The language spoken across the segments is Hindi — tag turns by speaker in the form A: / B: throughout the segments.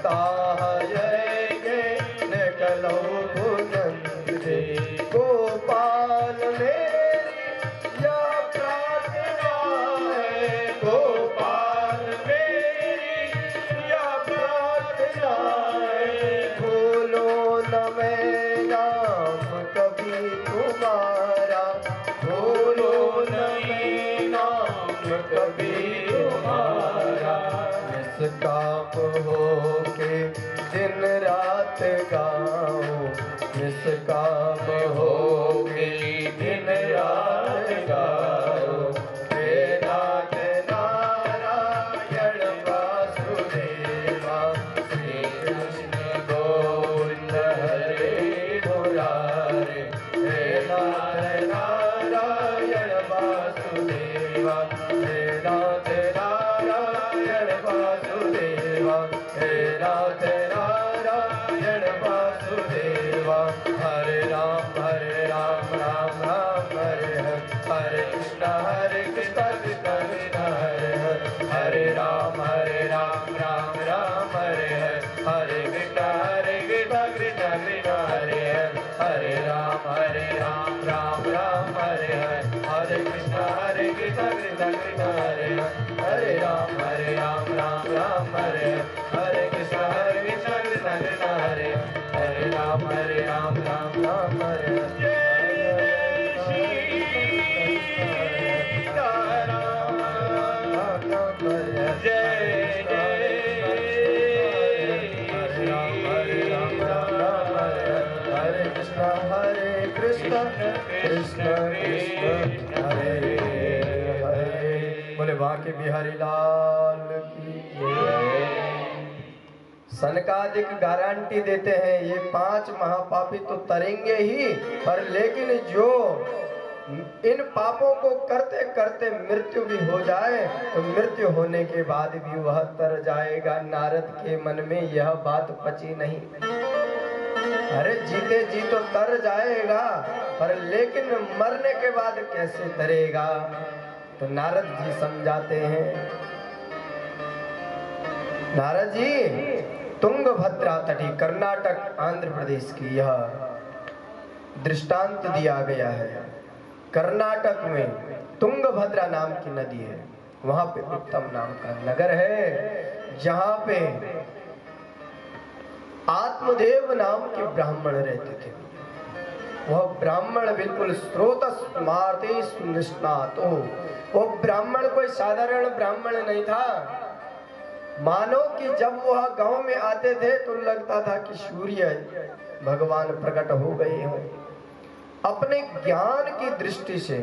A: ताहयगे निकलो भुजंग दे। गोपाल मेरी यह प्रार्थना है, गोपाल मेरी यह प्रार्थना है। भूलो न मैं नाम कभी तुम्हारा, भूलो न मैं नाम कभी तुम्हारा। निष्काम हो के दिन रात गाऊं, निष्काम हो के दिन रात गाऊं। हे नाथ नारायण वासुदेवा, श्री कृष्ण गोविंद हरे मुरारे। हे नाथ नारायण वासुदेवा, हे नाथ नारायण वासुदेवा, हे नाथ नारायण वासुदेवा। हरे राम राम राम हरे हरे, हरे कृष्ण कृष्ण कृष्ण हरे हरे। हरे राम राम राम हरे हरे, हरे कृष्ण कृष्ण कृष्ण हरे हरे। हरे राम राम राम हरे हरे, हरे कृष्ण कृष्ण कृष्ण हरे हरे। हरे राम राम हरे हरे, हरे कृष्ण कृष्ण कृष्ण हरे। हरे राम राम हरे हरे। कृष्ण कृष्ण हरे हरे। बोले बांके बिहारी लाल की जय। सनकादिक गारंटी देते हैं ये 5 महापापी तो तरेंगे ही, पर लेकिन जो इन पापों को करते करते मृत्यु भी हो जाए तो मृत्यु होने के बाद भी वह तर जाएगा। नारद के मन में यह बात पची नहीं। अरे जीते जी तो तर जाएगा, पर लेकिन मरने के बाद कैसे तरेगा। तो नारद जी समझाते हैं। नारद जी, तुंगभद्रा तटी कर्नाटक आंध्र प्रदेश की यह दृष्टांत दिया गया है। कर्नाटक में तुंगभद्रा नाम की नदी है, वहां पे उत्तम नाम का नगर है, जहां पे आत्मदेव नाम के ब्राह्मण रहते थे। वह ब्राह्मण बिल्कुल स्रोतस्मार्ते सुनिष्णातो। वो ब्राह्मण कोई साधारण ब्राह्मण नहीं था। मानो कि जब वह गांव में आते थे तो लगता था कि सूर्य भगवान प्रकट हो गए हों। अपने ज्ञान की दृष्टि से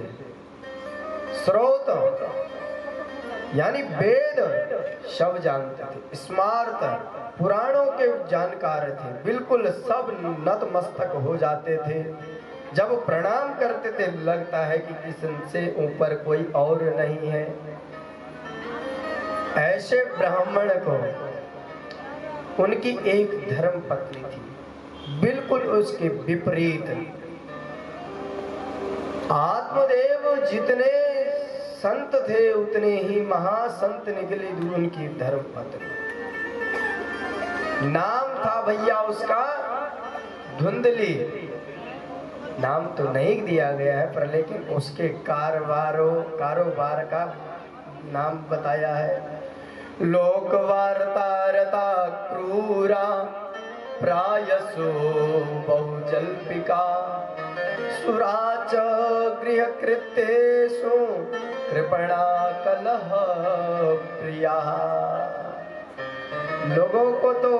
A: स्रोत यानी वेद सब जानते थे, स्मार्त पुराणों के जानकार थे, बिल्कुल सब नतमस्तक हो जाते थे। जब प्रणाम करते थे लगता है कि किसी से ऊपर कोई और नहीं है। ऐसे ब्राह्मण को उनकी एक धर्म पत्नी थी, बिल्कुल उसके विपरीत। आत्मदेव जितने संत थे उतने ही महासंत निकली उनकी धर्म पत्नी। नाम था भैया उसका धुंधली। नाम तो नहीं दिया गया है, पर लेकिन उसके कारोबार का नाम बताया है। लोक वार्तारता क्रूरा प्रायसो बहुजल्पिका, सुराच गृह कृत्येषु कृपणा कलह प्रिया। लोगों को तो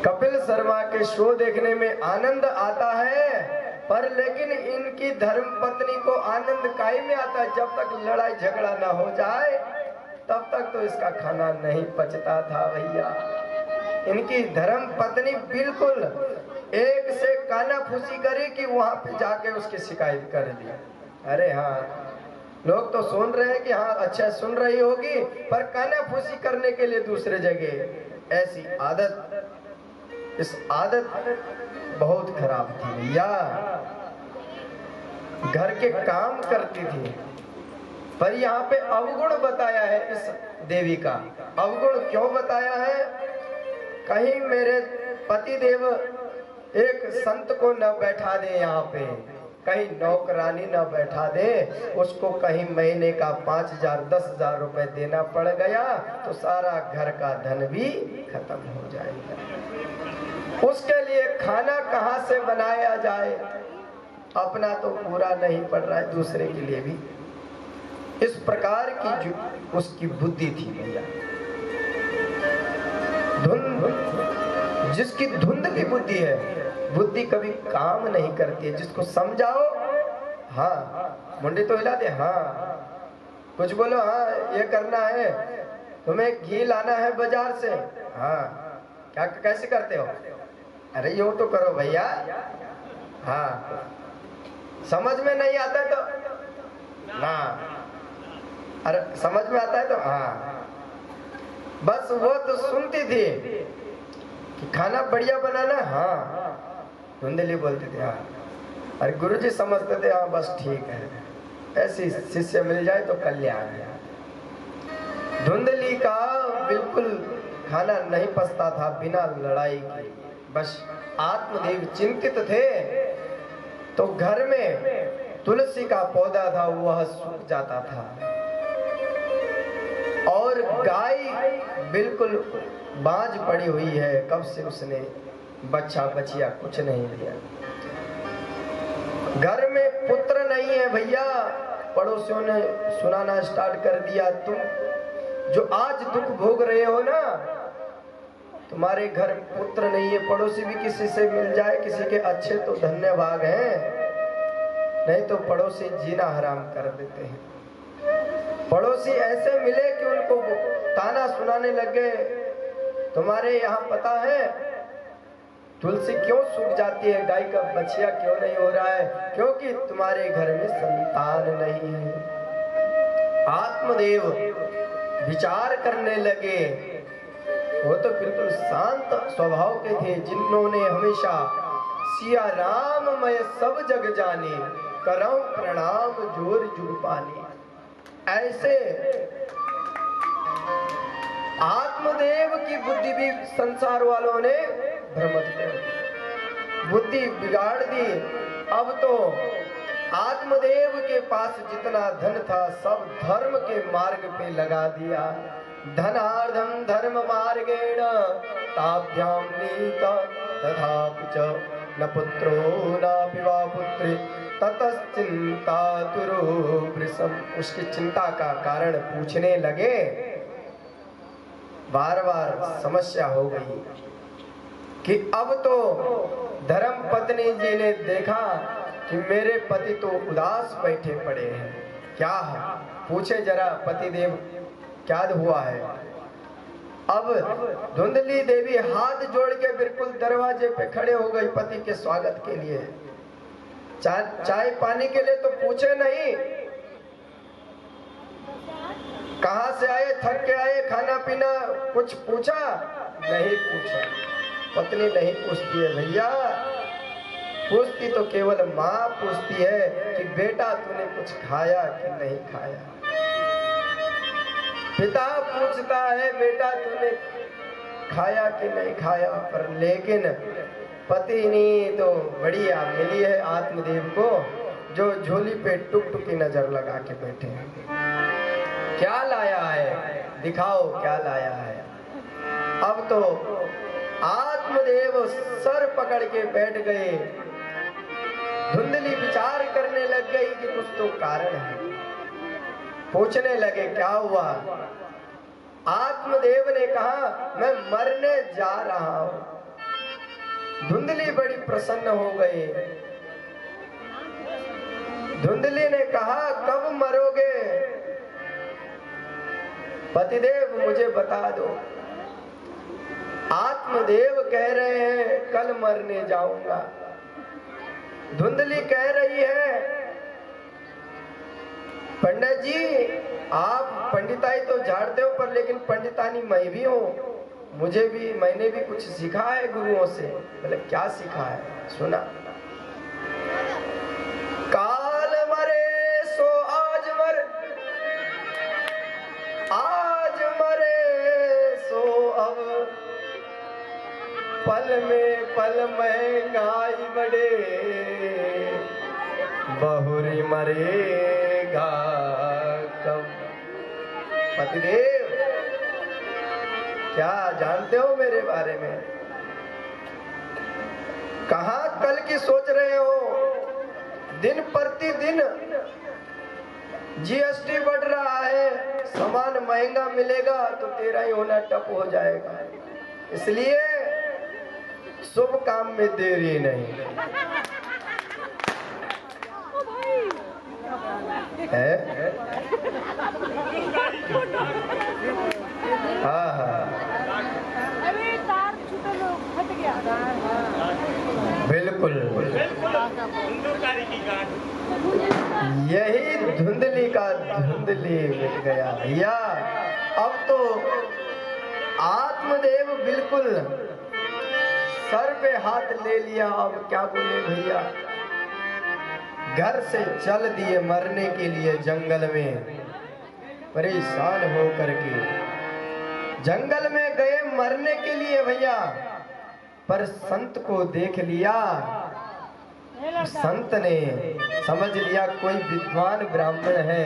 A: कपिल शर्मा के शो देखने में आनंद आता है, पर लेकिन इनकी धर्म पत्नी को आनंद काहे में आता है। जब तक लड़ाई झगड़ा ना हो जाए तब तक तो इसका खाना नहीं पचता था भैया। इनकी धर्म पत्नी बिल्कुल एक से कानाफूसी करी कि वहां पे जाके उसकी शिकायत कर दी। अरे हाँ, लोग तो सुन रहे हैं कि हाँ अच्छा सुन रही होगी, पर कानाफूसी करने के लिए दूसरे जगह। ऐसी आदत, इस आदत बहुत खराब थी भैया। घर के काम करती थी, पर यहाँ पे अवगुण बताया है इस देवी का। अवगुण क्यों बताया है? कहीं मेरे पति देव एक संत को न बैठा दे यहाँ पे, कहीं नौकरानी न बैठा दे, उसको कहीं महीने का 5,000 10,000 रुपए देना पड़ गया तो सारा घर का धन भी खत्म हो जाएगा। उसके लिए खाना कहाँ से बनाया जाए? अपना तो पूरा नहीं पड़ रहा है, दूसरे के लिए भी। इस प्रकार की उसकी बुद्धि थी भैया। धुंध, जिसकी धुंध की बुद्धि है, बुद्धि कभी काम नहीं करती है। जिसको समझाओ, हाँ मुंडी तो हिला दे, हाँ कुछ बोलो, हाँ ये करना है, तुम्हें घी लाना है बाजार से, हाँ क्या कैसे करते हो? अरे यूं तो करो भैया, हाँ समझ में नहीं आता है तो ना, अरे समझ में आता है तो हाँ। बस वो तो सुनती थी कि खाना बढ़िया बनाना, हाँ धुंधली बोलते थे हाँ। अरे गुरुजी समझते थे हाँ बस ठीक है, ऐसी शिष्य मिल जाए तो कल्याण है। धुंधली का बिल्कुल खाना नहीं पचता था बिना लड़ाई के। बस आत्मदेव चिंतित थे तो घर में तुलसी का पौधा था वह सूख जाता था और गाय बिल्कुल बांझ पड़ी हुई है, कब से उसने बच्चा बचिया कुछ नहीं दिया। घर में पुत्र नहीं है भैया, पड़ोसियों ने सुनाना स्टार्ट कर दिया, तुम जो आज दुख भोग रहे हो ना, तुम्हारे घर पुत्र नहीं है। पड़ोसी भी किसी से मिल जाए, किसी के अच्छे तो धन्य भाग हैं, नहीं तो पड़ोसी जीना हराम कर देते हैं। पड़ोसी ऐसे मिले कि उनको ताना सुनाने लगे, तुम्हारे यहाँ पता है तुलसी क्यों सूख जाती है, गाय का बछिया क्यों नहीं हो रहा है? क्योंकि तुम्हारे घर में संतान नहीं है। आत्मदेव विचार करने लगे। वो तो बिल्कुल शांत स्वभाव के थे, जिन्होंने हमेशा सिया राम मैं सब जग जाने, करऊं प्रणाम जोर जुग पाने। ऐसे आत्मदेव की बुद्धि भी संसार वालों ने भ्रमित कर बुद्धि बिगाड़ दी। अब तो आत्मदेव के पास जितना धन था सब धर्म के मार्ग पे लगा दिया। धनार्धम धर्म मार्गेण ताभ्याम नीता तथापि च न पुत्रो न विवा पुत्री ततश्चिंता तुरो वृषम। उसकी चिंता का कारण पूछने लगे, बार बार समस्या हो गई कि अब तो धर्म पत्नी जी ने देखा कि मेरे पति तो उदास बैठे पड़े हैं, क्या है पूछे जरा पतिदेव क्या हुआ है। अब धुंधली देवी हाथ जोड़ के बिल्कुल दरवाजे पे खड़े हो गई पति के स्वागत के लिए। चाय पानी के लिए तो पूछे नहीं, कहां से आए, थक के आए, खाना पीना कुछ पूछा नहीं पूछा। पत्नी नहीं पूछती है भैया, पूछती तो केवल माँ पूछती है कि बेटा तूने कुछ खाया कि नहीं खाया। पिता पूछता है बेटा तूने खाया कि नहीं खाया, पर लेकिन पत्नी तो बढ़िया मिली है आत्मदेव को, जो झोली पे टुक टुकी नजर लगा के बैठे हैं। क्या लाया है दिखाओ, क्या लाया है। अब तो आत्मदेव सर पकड़ के बैठ गए। धुंधली विचार करने लग गई कि कुछ तो कारण है। पूछने लगे क्या हुआ। आत्मदेव ने कहा मैं मरने जा रहा हूं। धुंधली बड़ी प्रसन्न हो गई। धुंधली ने कहा कब मरोगे? पतिदेव मुझे बता दो। आत्मदेव कह रहे हैं कल मरने जाऊंगा। धुंधली कह रही है पंडित जी आप पंडिताई तो झाड़ते हो, पर लेकिन पंडितानी मैं भी हूँ, मैंने भी कुछ सीखा है गुरुओं से। बोले क्या सीखा है, सुना। काल मरे सो आज मर, पल महंगाई बढ़े, बहुरी मरेगा कब। पतिदेव क्या जानते हो मेरे बारे में? कहां कल की सोच रहे हो? दिन प्रतिदिन जीएसटी बढ़ रहा है, सामान महंगा मिलेगा तो तेरा ही होना टप हो जाएगा। इसलिए शुभ काम में देरी नहीं है। हाँ हाँ
B: अरे तार छूटे लो, फट गया।
A: बिल्कुल, यही धुंधली का धुंधली मिट गया भैया। अब तो आत्मदेव बिल्कुल सर पे हाथ ले लिया। अब क्या बोले भैया? घर से चल दिए मरने के लिए जंगल में, परेशान होकर के जंगल में गए मरने के लिए भैया। पर संत को देख लिया, संत ने समझ लिया कोई विद्वान ब्राह्मण है।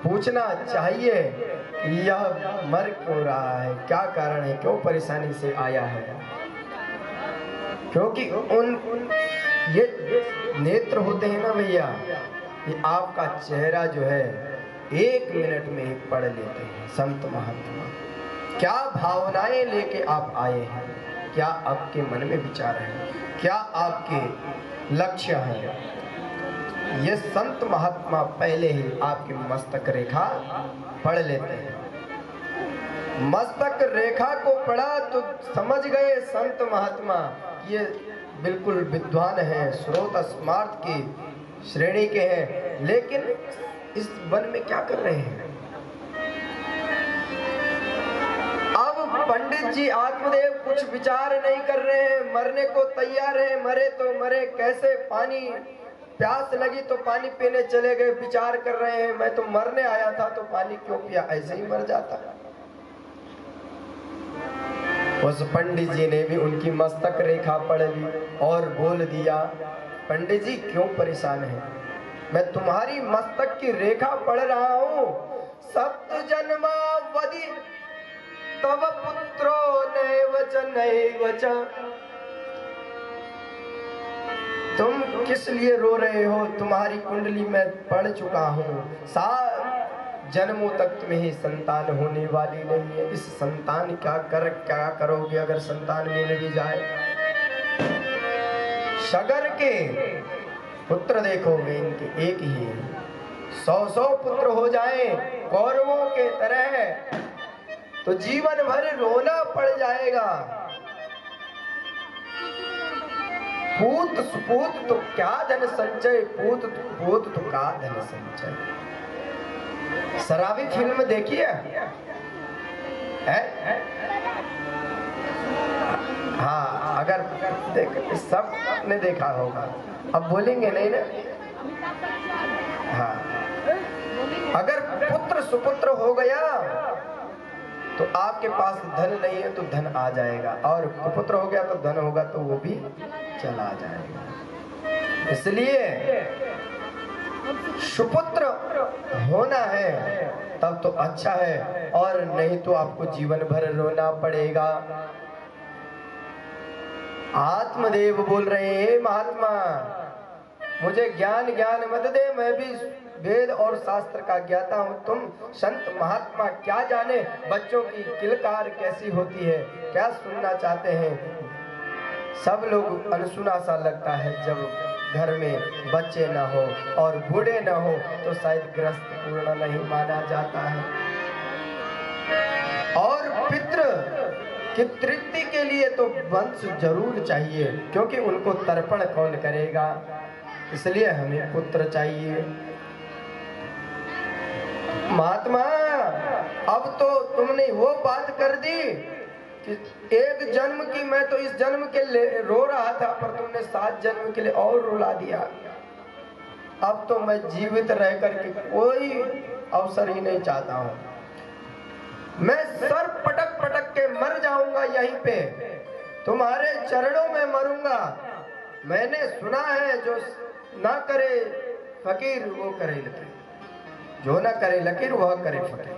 A: पूछना चाहिए यह मर क्यों रहा है, क्या कारण है, क्यों परेशानी से आया है। क्योंकि ये नेत्र होते हैं ना भैया, ये आपका चेहरा जो है 1 मिनट में ही पढ़ लेते हैं संत महात्मा। क्या भावनाएं लेके आप आए हैं, क्या आपके मन में विचार है, क्या आपके लक्ष्य हैं, ये संत महात्मा पहले ही आपकी मस्तक रेखा पढ़ लेते हैं। मस्तक रेखा को पढ़ा तो समझ गए संत महात्मा ये बिल्कुल विद्वान है, स्रोत स्मार्त की श्रेणी के हैं। लेकिन इस वन में क्या कर रहे हैं? अब पंडित जी आत्मदेव कुछ विचार नहीं कर रहे हैं, मरने को तैयार है। मरे तो मरे कैसे, पानी प्यास लगी तो पानी पीने चले गए, विचार कर रहे हैं मैं तो मरने आया था तो पानी क्यों पिया, ऐसे ही मर जाता। उस पंडित जी ने भी उनकी मस्तक रेखा पढ़ ली और बोल दिया, पंडित जी क्यों परेशान है, मैं तुम्हारी मस्तक की रेखा पढ़ रहा हूँ। सप्त जन्मावधि तव पुत्रो नैवच नैवच। तुम किस लिए रो रहे हो? तुम्हारी कुंडली में पढ़ चुका हूँ, 7 जन्मों तक तुम्हें ही संतान होने वाली नहीं है। इस संतान क्या करोगे अगर संतान मिल भी जाए? शगर के पुत्र देखोगे इनके एक ही, 100 पुत्र हो जाए कौरवों के तरह तो जीवन भर रोना पड़ जाएगा। पूत सुपूत तो क्या धन संचय, पूत तो क्या धन संचय। शराबी फिल्म देखिए है? हाँ, अगर सब ने देखा होगा, अब बोलेंगे नहीं ना। हाँ, अगर पुत्र सुपुत्र हो गया तो आपके पास धन नहीं है तो धन आ जाएगा, और कुपुत्र हो गया तो धन होगा तो वो भी चला जाएगा। इसलिए सुपुत्र होना है तब तो अच्छा है, और नहीं तो आपको जीवन भर रोना पड़ेगा। आत्मदेव बोल रहे हैं, महात्मा मुझे ज्ञान मत दे, मैं भी वेद और शास्त्र का ज्ञाता हूँ। तुम संत महात्मा क्या जाने बच्चों की किलकार कैसी होती है, क्या सुनना चाहते हैं। सब लोग अनसुना सा लगता है जब घर में बच्चे न हो और बूढ़े न हो तो शायद ग्रस्त पूर्ण नहीं माना जाता है। और पितृ की तृप्ति के लिए तो वंश जरूर चाहिए, क्योंकि उनको तर्पण कौन करेगा, इसलिए हमें पुत्र चाहिए। महात्मा अब तो तुमने वो बात कर दी कि 1 जन्म की, मैं तो इस जन्म के लिए रो रहा था पर तुमने 7 जन्म के लिए और रुला दिया। अब तो मैं जीवित रह करके कोई अवसर ही नहीं चाहता हूँ, मैं सर पटक के मर जाऊंगा यहीं पे। तुम्हारे चरणों में मरूंगा। मैंने सुना है जो ना करे फकीर वो करे लकीर, जो ना करे लकीर वह करे फकीर।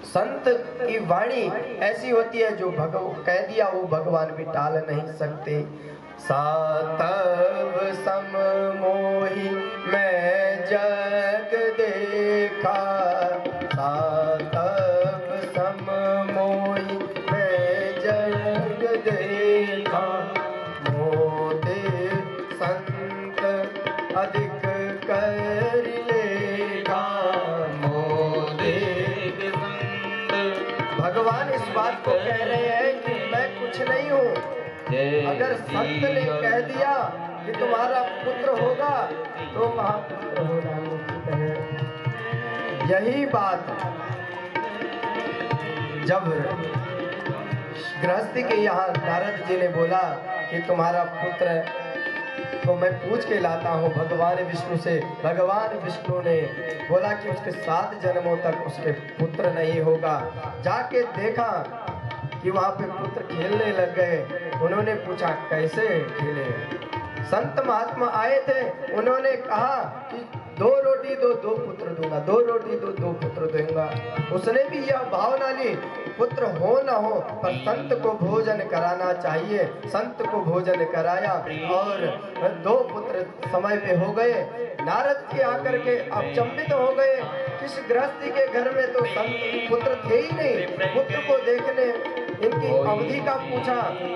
A: संत की वाणी ऐसी होती है जो कह दिया वो भगवान भी टाल नहीं सकते। सातव सम मोहि मैं जग देखा, सातव सम मोहि मैं जग देखा, मोते संत अधिक कर लेखा, मोते भगवान इस बात को कह रहे हैं कि मैं कुछ नहीं हूँ। अगर संत ने कह दिया कि तुम्हारा पुत्र होगा तो महापुत्र होगा। यही बात जब गृहस्थी के यहाँ नारद जी ने बोला कि तुम्हारा पुत्र तो मैं पूछ के लाता हूँ भगवान विष्णु से। भगवान विष्णु ने बोला कि उसके 7 जन्मों तक उसके पुत्र नहीं होगा। जाके देखा कि वहां पे पुत्र खेलने लग गए। उन्होंने पूछा कैसे खेले? संत महात्मा आए थे, उन्होंने कहा कि 2 रोटी दो 2 पुत्र दूंगा, 2 रोटी दो 2 पुत्र दूंगा। उसने भी यह भावना ली पुत्र हो न हो पर संत को भोजन कराना चाहिए। संत को भोजन कराया और 2 पुत्र समय पे हो गए। नारद जी आकर के अचंभित हो गए, किस गृहस्थी के घर में तो संत पुत्र थे ही नहीं। पुत्र को देखने इनकी अवधि का पूछा,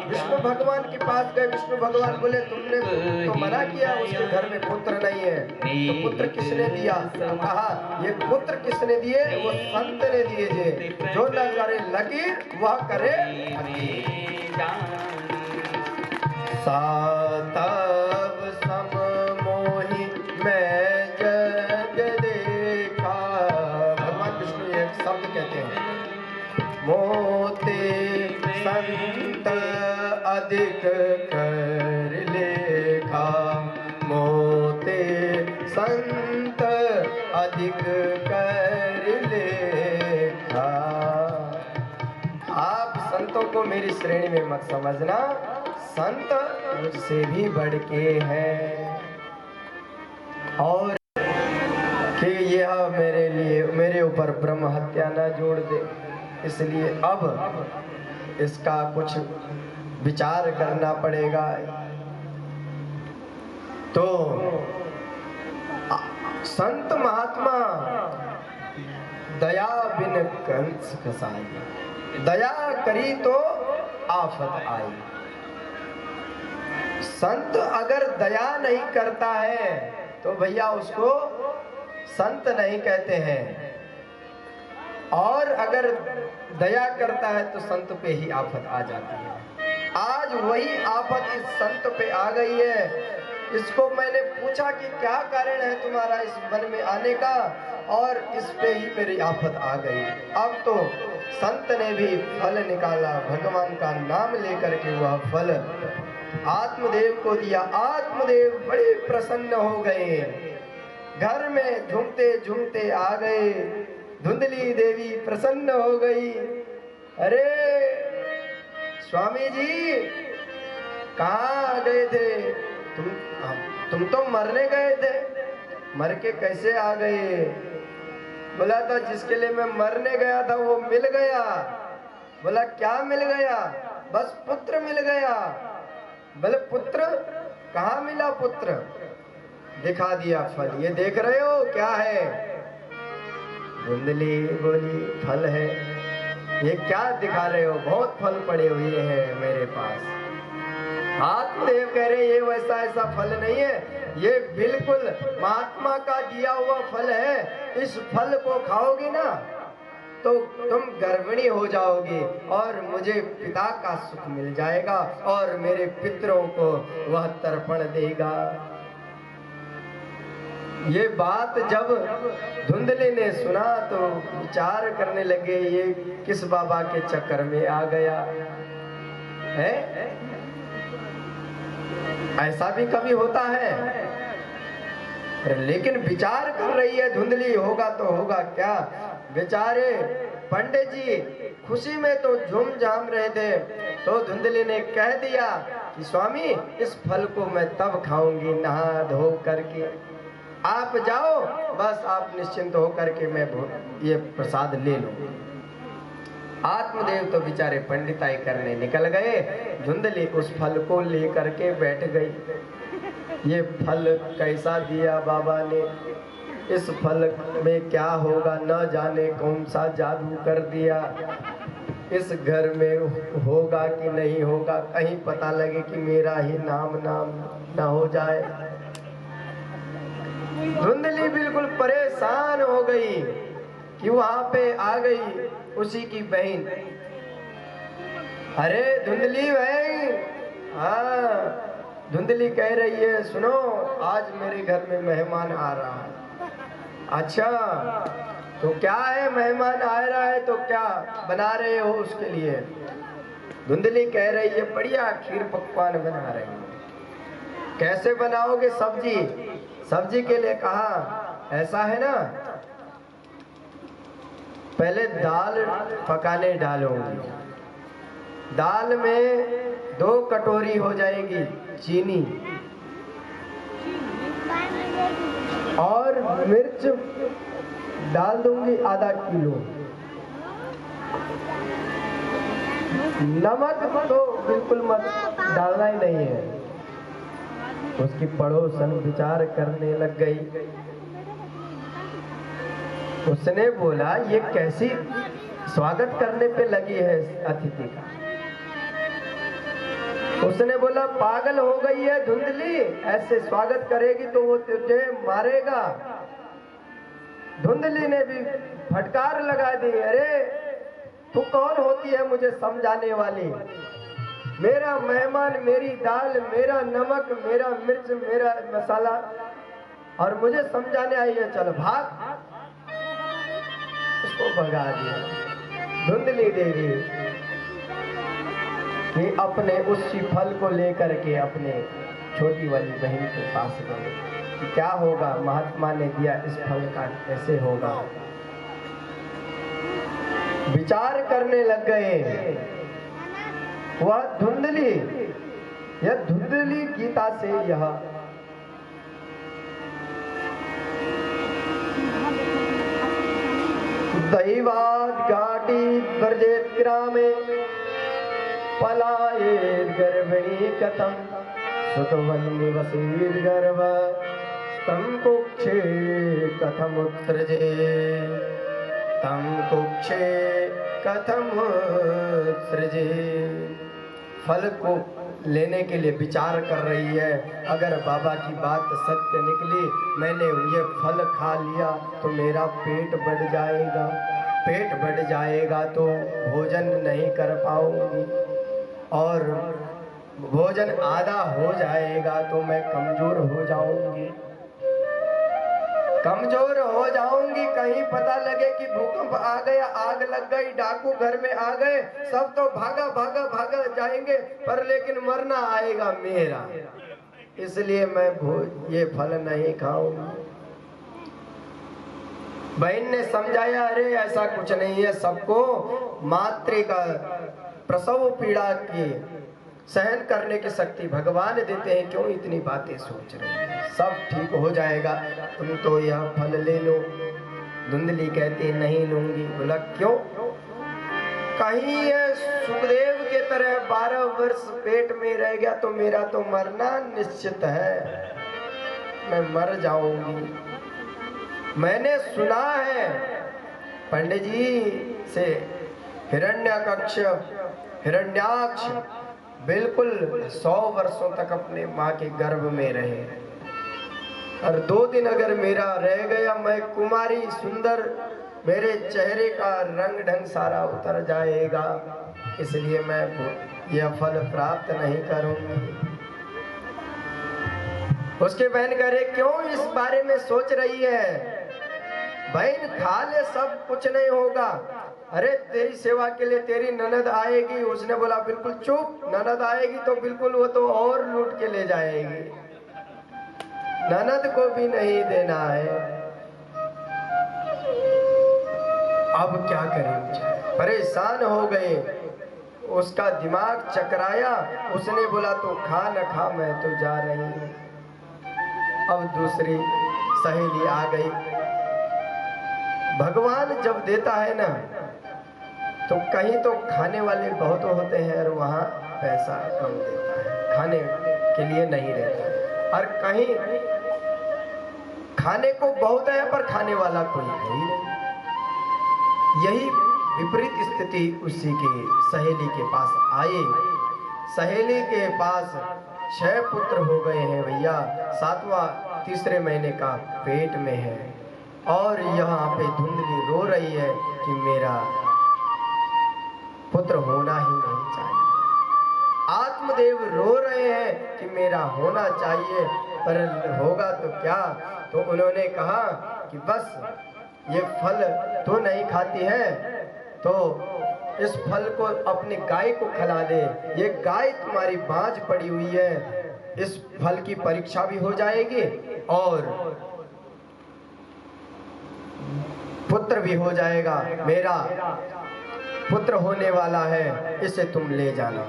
A: विष्णु भगवान के पास गए। विष्णु भगवान बोले तुमने तो मना किया उसके घर में पुत्र नहीं है, तो पुत्र किसने दिया? तो कहा ये पुत्र किसने दिए? वो संत ने दिए जे, जो न करे लकीर वह करे सातव सम मोहि मैं जग देखा। भगवान विष्णु एक शब्द कहते हैं, मोते संत अधिक कर लेखा, मोते संत अधिक कर लेखा। आप संतों को मेरी श्रेणी में मत समझना, संत मुझसे भी बढ़ के हैं। और कि यह मेरे लिए मेरे ऊपर ब्रह्म हत्या न जोड़ दे, इसलिए अब इसका कुछ विचार करना पड़ेगा। तो संत महात्मा दया बिन कंस कसाई, दया करी तो आफत आई। संत अगर दया नहीं करता है तो भैया उसको संत नहीं कहते हैं, और अगर दया करता है तो संत पे ही आफत आ जाती है। आज वही आफत इस संत पे आ गई है। इसको मैंने पूछा कि क्या कारण है तुम्हारा इस वन में आने का, और इस पे ही मेरी आफत आ गई। अब तो संत ने भी फल निकाला, भगवान का नाम लेकर के वह फल आत्मदेव को दिया। आत्मदेव बड़े प्रसन्न हो गए, घर में झूमते झूमते आ गए। धुंधली देवी प्रसन्न हो गई, अरे स्वामी जी कहाँ गए थे तुम तो मरने गए थे, मर के कैसे आ गए? बोला था जिसके लिए मैं मरने गया था वो मिल गया। बोला क्या मिल गया? बस पुत्र मिल गया। बोले पुत्र कहाँ मिला? पुत्र दिखा दिया फल, ये देख रहे हो क्या है? धुंधली बोली फल है। ये क्या दिखा रहे हो? बहुत फल पड़े हुए हैं मेरे पास। आत्मदेव कह रहे ये वैसा ऐसा फल नहीं है, ये बिल्कुल महात्मा का दिया हुआ फल है। इस फल को खाओगी ना तो तुम गर्भिणी हो जाओगी और मुझे पिता का सुख मिल जाएगा और मेरे पितरों को वह तर्पण देगा। ये बात जब धुंधली ने सुना तो विचार करने लगे, ये किस बाबा के चक्कर में आ गया है? ऐसा भी कभी होता है? लेकिन विचार कर रही है धुंधली, होगा तो होगा क्या? बेचारे पंडित जी खुशी में तो झूम झाम रहे थे, तो धुंधली ने कह दिया कि स्वामी इस फल को मैं तब खाऊंगी नहा धो करके, आप जाओ बस, आप निश्चिंत हो करके मैं ये प्रसाद ले लूं। आत्मदेव तो बेचारे पंडिताई करने निकल गए, धुंधली उस फल को लेकर के बैठ गई। ये फल कैसा दिया बाबा ने, इस फल में क्या होगा न जाने कौन सा जादू कर दिया, इस घर में होगा कि नहीं होगा, कहीं पता लगे कि मेरा ही नाम न हो जाए। धुंधली बिल्कुल परेशान हो गई कि वहां पे आ गई उसी की बहन। अरे धुंधली बहन, हाँ। धुंधली कह रही है सुनो, आज मेरे घर में मेहमान आ रहा है। अच्छा तो क्या है, मेहमान आ रहा है तो क्या बना रहे हो उसके लिए? धुंधली कह रही है बढ़िया खीर पकवान बना रही हूँ। कैसे बनाओगे? सब्जी सब्जी के लिए कहा, ऐसा है ना, पहले दाल पकाने डालूंगी, दाल में 2 कटोरी हो जाएगी चीनी, और मिर्च डाल दूंगी आधा किलो, नमक तो बिल्कुल मत डालना ही नहीं है। उसकी पड़ोसन विचार करने लग गई। उसने बोला ये कैसी स्वागत करने पे लगी है अतिथि का। उसने बोला पागल हो गई है धुंधली, ऐसे स्वागत करेगी तो वो तुझे मारेगा। धुंधली ने भी फटकार लगा दी, अरे तू कौन होती है मुझे समझाने वाली? मेरा मेहमान, मेरी दाल, मेरा नमक, मेरा मिर्च, मेरा मसाला, और मुझे समझाने आई है, चल भाग। उसको भगा दिया। धुंधली देवी कि अपने उसी फल को लेकर के अपने छोटी वाली बहन के पास गए कि क्या होगा, महात्मा ने दिया इस फल का कैसे होगा। विचार करने लग गए। वह धुंधली, यह धुंधली गीता से यह दैवाद घाटी वर्जेत ग्रामे पलायेद गर्भिणी कथम सुतवन्निवसीद गर्भ तं कुक्षे कथम उत्सृजे, तं कुक्षे कथम उत्सृजे। फल को लेने के लिए विचार कर रही है, अगर बाबा की बात सत्य निकली, मैंने ये फल खा लिया तो मेरा पेट बढ़ जाएगा, पेट बढ़ जाएगा तो भोजन नहीं कर पाऊंगी, और भोजन आधा हो जाएगा तो मैं कमजोर हो जाऊंगी, कमजोर हो जाऊंगी। कहीं पता लगे कि भूकंप आ गया, आग लग गई, डाकू घर में आ गए, सब तो भागा भागा भागा जाएंगे, पर लेकिन मरना आएगा मेरा, इसलिए मैं ये फल नहीं खाऊंगी। बहन ने समझाया, अरे ऐसा कुछ नहीं है, सबको मातृ का प्रसव पीड़ा की सहन करने की शक्ति भगवान देते हैं, क्यों इतनी बातें सोच रही है, सब ठीक हो जाएगा, तुम तो यह फल ले लो। धुंधली कहती नहीं लूंगी। बोला क्यों? कहीं ये सुखदेव के तरह 12 वर्ष पेट में रह गया तो मेरा तो मरना निश्चित है, मैं मर जाऊंगी। मैंने सुना है पंडित जी से, हिरण्याक्ष बिल्कुल 100 वर्षों तक अपने माँ के गर्भ में रहे, और 2 दिन अगर मेरा रह गया, मैं कुमारी सुंदर, मेरे चेहरे का रंग ढंग सारा उतर जाएगा, इसलिए मैं यह फल प्राप्त नहीं करूंगी। उसके बहन कह रहे क्यों इस बारे में सोच रही है? बहन खा ले, सब कुछ नहीं होगा। अरे तेरी सेवा के लिए तेरी ननद आएगी। उसने बोला बिल्कुल चुप, ननद आएगी तो बिल्कुल वो तो और लूट के ले जाएगी, ननद को भी नहीं देना है। अब क्या करें, परेशान हो गए। उसका दिमाग चकराया, उसने बोला तो खा न खा, मैं तो जा रही हूँ। अब दूसरी सहेली आ गई। भगवान जब देता है ना, तो कहीं तो खाने वाले बहुत होते हैं और वहाँ पैसा कम देता है, खाने के लिए नहीं रहता। और कहीं खाने को बहुत है पर खाने वाला कोई है ही नहीं। यही विपरीत स्थिति उसी के सहेली के पास आए। सहेली के पास 6 पुत्र हो गए हैं भैया, 7वां तीसरे महीने का पेट में है। और यहाँ पे धुंधली रो रही है कि मेरा पुत्र होना ही नहीं चाहिए। आत्मदेव रो रहे हैं कि मेरा होना चाहिए, पर होगा तो क्या। तो उन्होंने कहा कि बस ये फल तो नहीं खाती है, तो इस फल को अपनी गाय को खिला दे। ये गाय तुम्हारी बांझ पड़ी हुई है, इस फल की परीक्षा भी हो जाएगी और पुत्र भी हो जाएगा। मेरा पुत्र होने वाला है, इसे तुम ले जाना।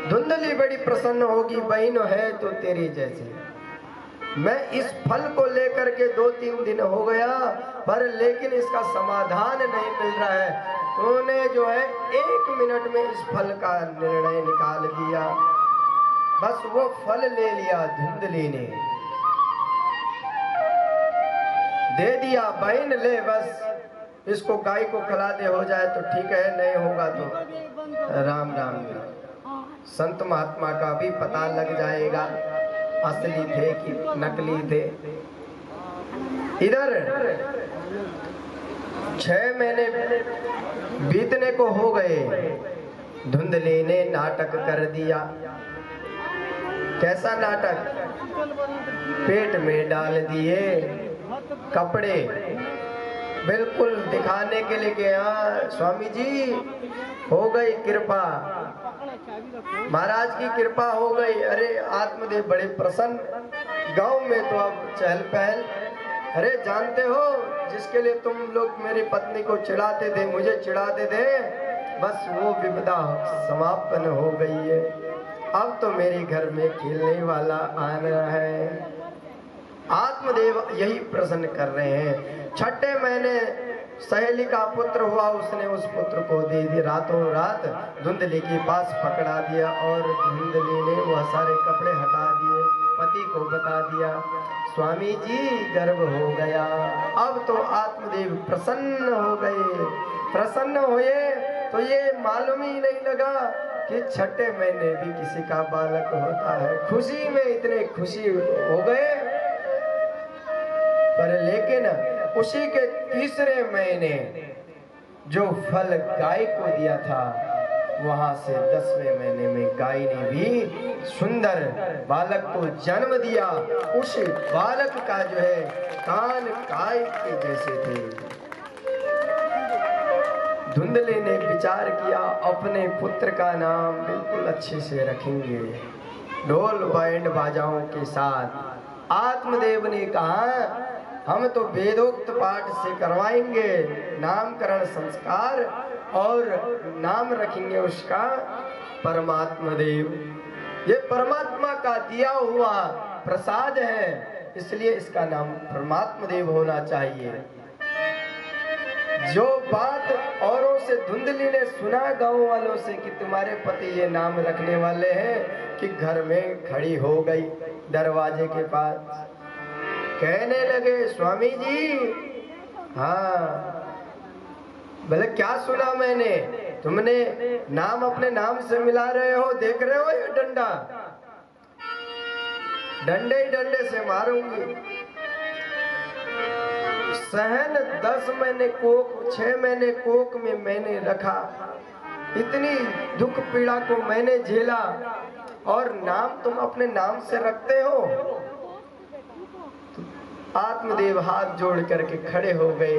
A: धुंधली बड़ी प्रसन्न होगी, बहन है तो तेरी जैसी। मैं इस फल को लेकर के 2-3 दिन हो गया, पर लेकिन इसका समाधान नहीं मिल रहा है। तूने जो है 1 मिनट में इस फल का निर्णय निकाल दिया। बस वो फल ले लिया, धुंधली ने दे दिया। बहन ले, बस इसको गाय को खिला दे, हो जाए तो ठीक है, नहीं होगा तो राम राम। संत महात्मा का भी पता लग जाएगा असली थे कि नकली थे। इधर 6 महीने बीतने को हो गए। धुंधली ने नाटक कर दिया। कैसा नाटक? पेट में डाल दिए कपड़े, बिल्कुल दिखाने के लिए कि हाँ स्वामी जी हो गई कृपा, महाराज की कृपा हो गई। अरे आत्मदेव बड़े प्रसन्न। गांव में तो अब चहल पहल। अरे जानते हो, जिसके लिए तुम लोग मेरी पत्नी को चिढ़ाते थे, मुझे चिढ़ाते थे, बस वो विपदा समापन हो गई है। अब तो मेरे घर में खेलने वाला आ रहा है। आत्मदेव यही प्रसन्न कर रहे हैं। 6ठे महीने सहेली का पुत्र हुआ, उसने उस पुत्र को दे दी। रातों रात धुंधली के पास पकड़ा दिया और धुंधली ने वह सारे कपड़े हटा दिए। पति को बता दिया, स्वामी जी गर्भ हो गया। अब तो आत्मदेव प्रसन्न हो गए। प्रसन्न हुए तो ये मालूम ही नहीं लगा कि 6ठे महीने भी किसी का बालक होता है। खुशी में इतने खुशी हो गए, पर लेकिन उसी के तीसरे महीने जो फल गाय को दिया था, वहां से 10वें महीने में गाय ने भी सुंदर बालक को जन्म दिया। उस बालक का जो है कान गाय के जैसे थे। धुंधली ने विचार किया, अपने पुत्र का नाम बिल्कुल अच्छे से रखेंगे, ढोल बैंड बाजाओं के साथ। आत्मदेव ने कहा, हम तो वेदोक्त पाठ से करवाएंगे नामकरण संस्कार और नाम रखेंगे उसका परमात्मा देव। ये परमात्मा का दिया हुआ प्रसाद है, इसलिए इसका नाम परमात्मा देव होना चाहिए। जो बात औरों से धुंधली ने सुना गांव वालों से कि तुम्हारे पति ये नाम रखने वाले हैं, कि घर में खड़ी हो गई दरवाजे के पास। कहने लगे, स्वामी जी हाँ। बोले क्या सुना मैंने? तुमने नाम अपने नाम से मिला रहे हो, देख रहे हो ये डंडा? डंडे ही डंडे से मारूंगी। सहन 10 महीने कोख, 6 महीने कोख में मैंने रखा, इतनी दुख पीड़ा को मैंने झेला, और नाम तुम अपने नाम से रखते हो? आत्मदेव हाथ जोड़ करके खड़े हो गए।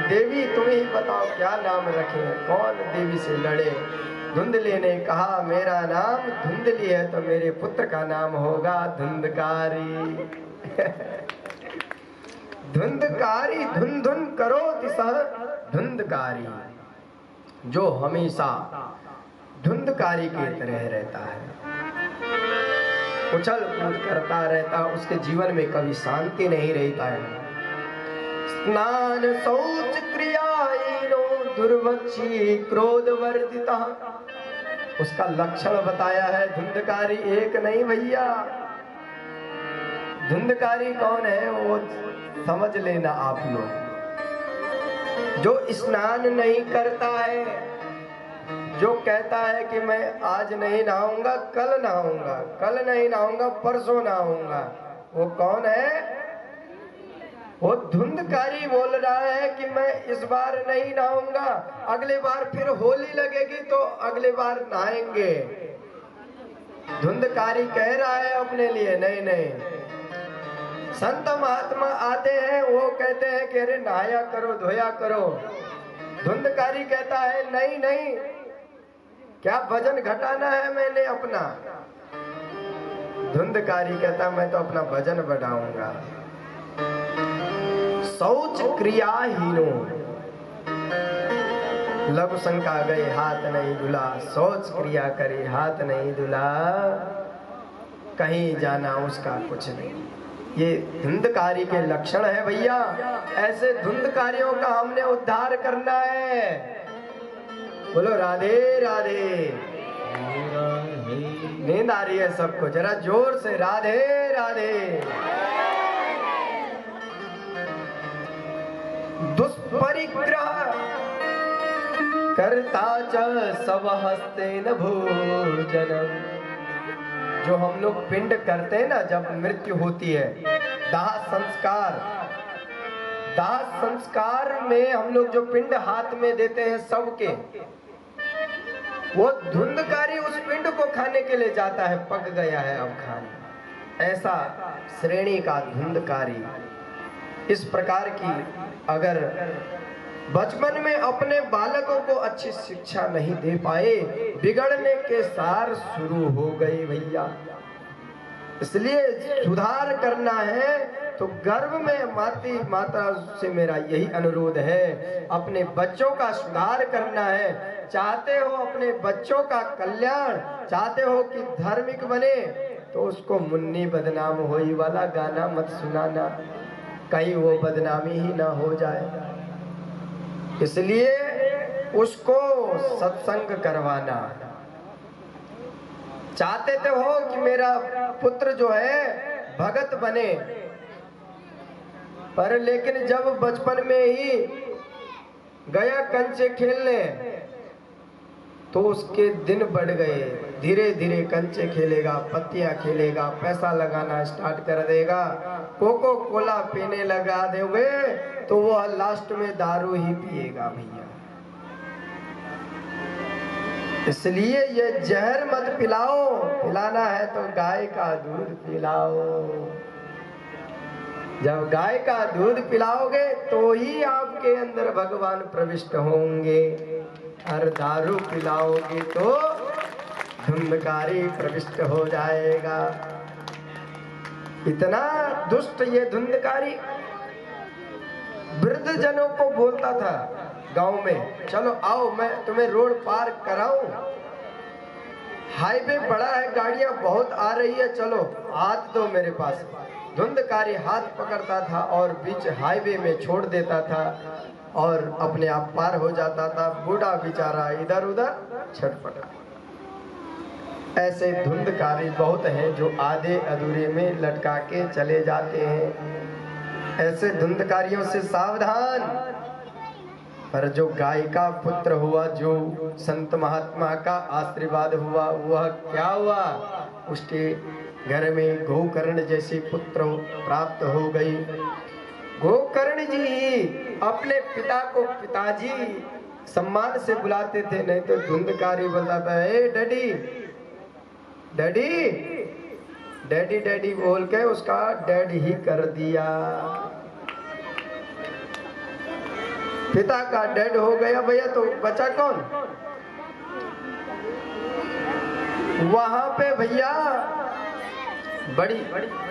A: देवी तुम ही बताओ क्या नाम रखें, कौन देवी से लड़े? धुंधली ने कहा, मेरा नाम धुंधली है तो मेरे पुत्र का नाम होगा धुंधकारी। धुंधकारी धुन धुन करो तिसह धुंधकारी, जो हमेशा धुंधकारी की तरह रहता है, उछल कूद करता रहता, उसके जीवन में कभी शांति नहीं रहता है। स्नान शौच क्रियाहीनो दुर्वक्षी क्रोध वर्जिता, उसका लक्षण बताया है। धुंधकारी एक नहीं भैया, धुंधकारी कौन है वो समझ लेना आप लोग। जो स्नान नहीं करता है, जो कहता है कि मैं आज नहीं नहाऊंगा, कल नहाऊंगा, कल नहीं नहाऊंगा, परसों नहाऊंगा, वो कौन है? वो धुंधकारी बोल रहा है कि मैं इस बार नहीं नहाऊंगा, अगले बार फिर होली लगेगी तो अगले बार नहाएंगे। धुंधकारी कह रहा है अपने लिए। नहीं नहीं, संत महात्मा आते हैं, वो कहते हैं कि अरे नहाया करो, धोया करो। धुंधकारी कहता है नहीं नहीं, क्या वजन घटाना है मैंने अपना? धुंधकारी कहता मैं तो अपना वजन बढ़ाऊंगा। शौच क्रियाहीनो, लघु शंका गए हाथ नहीं धुला, शौच क्रिया करे हाथ नहीं धुला, कहीं जाना उसका कुछ नहीं। ये धुंधकारी के लक्षण है भैया। ऐसे धुंधकारियों का हमने उद्धार करना है। बोलो राधे राधे। नींद आ रही है सबको? जरा जोर से राधे राधे। दुष्परिग्रह करता च स्वहस्तेन भोजनम, जो हम लोग पिंड करते हैं ना, जब मृत्यु होती है, दाह संस्कार, दाह संस्कार में हम लोग जो पिंड हाथ में देते हैं सबके, वो धुंधकारी उस पिंड को खाने के लिए जाता है, पक गया है अब खाने। ऐसा श्रेणी का धुंधकारी। इस प्रकार की अगर बचपन में अपने बालकों को अच्छी शिक्षा नहीं दे पाए, बिगड़ने के सार शुरू हो गए भैया। इसलिए सुधार करना है तो गर्भ में माता से मेरा यही अनुरोध है, अपने बच्चों का सुधार करना है। चाहते हो अपने बच्चों का कल्याण, चाहते हो कि धार्मिक बने, तो उसको मुन्नी बदनाम होई वाला गाना मत सुनाना, कहीं वो बदनामी ही ना हो जाए। इसलिए उसको सत्संग करवाना। चाहते तो हो कि मेरा पुत्र जो है भगत बने, पर लेकिन जब बचपन में ही गया कंचे खेलने तो उसके दिन बढ़ गए। धीरे धीरे कंचे खेलेगा, पत्तियां खेलेगा, पैसा लगाना स्टार्ट कर देगा, कोको कोला पीने लगा दोगे तो वो लास्ट में दारू ही पिएगा भैया। इसलिए ये जहर मत पिलाओ, पिलाना है तो गाय का दूध पिलाओ। जब गाय का दूध पिलाओगे तो ही आपके अंदर भगवान प्रविष्ट होंगे, और दारू पिलाओगे तो धुंधकारी प्रविष्ट हो जाएगा। इतना दुष्ट ये धुंधकारी वृद्ध जनों को बोलता था गांव में, चलो आओ मैं तुम्हें रोड पार कराऊं, हाईवे बड़ा है, गाड़ियां बहुत आ रही है, चलो हाथ दो मेरे पास। धुंधकारी हाथ पकड़ता था और बीच हाईवे में छोड़ देता था और अपने आप पार हो जाता था। बूढ़ा बेचारा इधर उधर छटपटा। ऐसे धुंधकारी बहुत हैं जो आधे अधूरे में लटका के चले जाते हैं। ऐसे धुंधकारियों से सावधान। पर जो गाय का पुत्र हुआ, जो संत महात्मा का आशीर्वाद हुआ, वह क्या हुआ? उसके घर में गोकर्ण जैसी पुत्र प्राप्त हो गई। गोकर्ण जी ही अपने पिता को पिताजी सम्मान से बुलाते थे, नहीं तो धुंधकारी बोलता था ए डैडी डैडी डैडी डैडी बोल के उसका डैड ही कर दिया। पिता का डैड हो गया भैया तो बचा कौन? वहां पे भैया बड़ी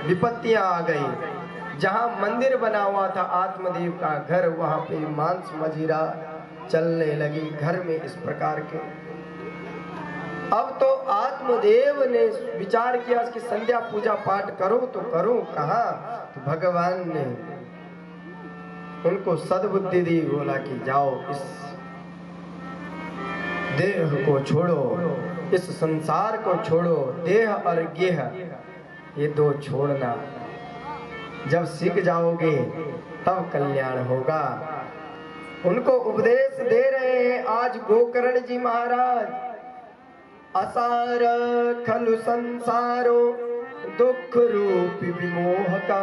A: विपत्तियां आ गई। जहां मंदिर बना हुआ था आत्मदेव का घर, वहां पे मांस मदिरा चलने लगी घर में इस प्रकार के। अब तो आत्मदेव ने विचार किया कि संध्या पूजा पाठ करूं तो करूं कहां। तो भगवान ने उनको सद्बुद्धि दी, बोला कि जाओ इस देह को छोड़ो, इस संसार को छोड़ो, देह और गेह ये दो छोड़ना। जब सीख जाओगे तब कल्याण होगा। उनको उपदेश दे रहे हैं आज गोकर्ण जी महाराज। असार खलु संसारो दुख रूप विमोह का,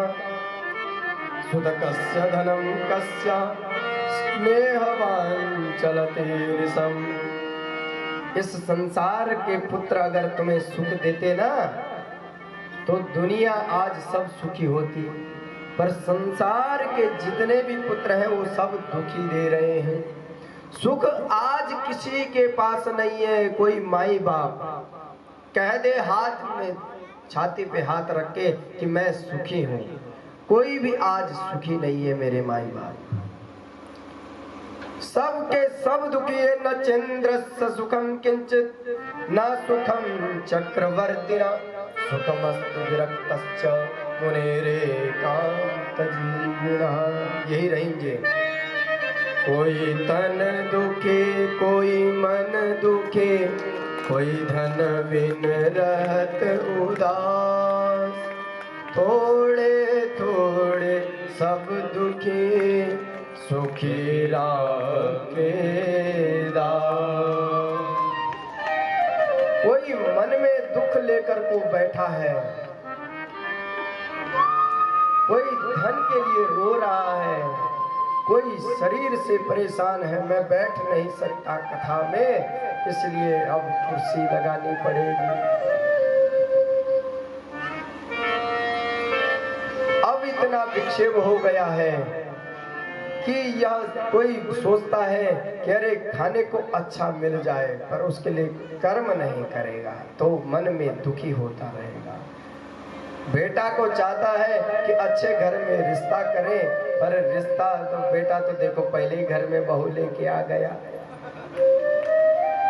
A: सुत कस्य धनम कस्य स्नेहवान चलते ऋषम। इस संसार के पुत्र अगर तुम्हें सुख देते ना तो दुनिया आज सब सुखी होती, पर संसार के जितने भी पुत्र हैं वो सब दुखी दे रहे हैं। सुख आज किसी के पास नहीं है। कोई माई बाप कह दे हाथ में छाती पे हाथ रख के कि मैं सुखी हूं, कोई भी आज सुखी नहीं है मेरे माई बाप। सबके सब दुखी है। न चंद्र सुखम किंचित न सुखम चक्रवर्तिना, सुखमस्तु विरक्तश्च मुनेरेकांत जीविनः। यही रहेंगे। कोई तन दुखे कोई मन दुखे, कोई धन बिन रहत उदास, थोड़े थोड़े सब दुखी सुखी राम के दास। कोई मन में दुख लेकर को बैठा है, कोई धन के लिए रो रहा है, कोई शरीर से परेशान है, मैं बैठ नहीं सकता कथा में, इसलिए अब कुर्सी लगानी पड़ेगी। अब इतना विक्षेप हो गया है कि यह कोई सोचता है कि अरे खाने को अच्छा मिल जाए, पर उसके लिए कर्म नहीं करेगा तो मन में दुखी होता रहेगा। बेटा को चाहता है कि अच्छे घर में रिश्ता करें, पर रिश्ता तो बेटा तो देखो पहले ही घर में बहू लेके आ गया,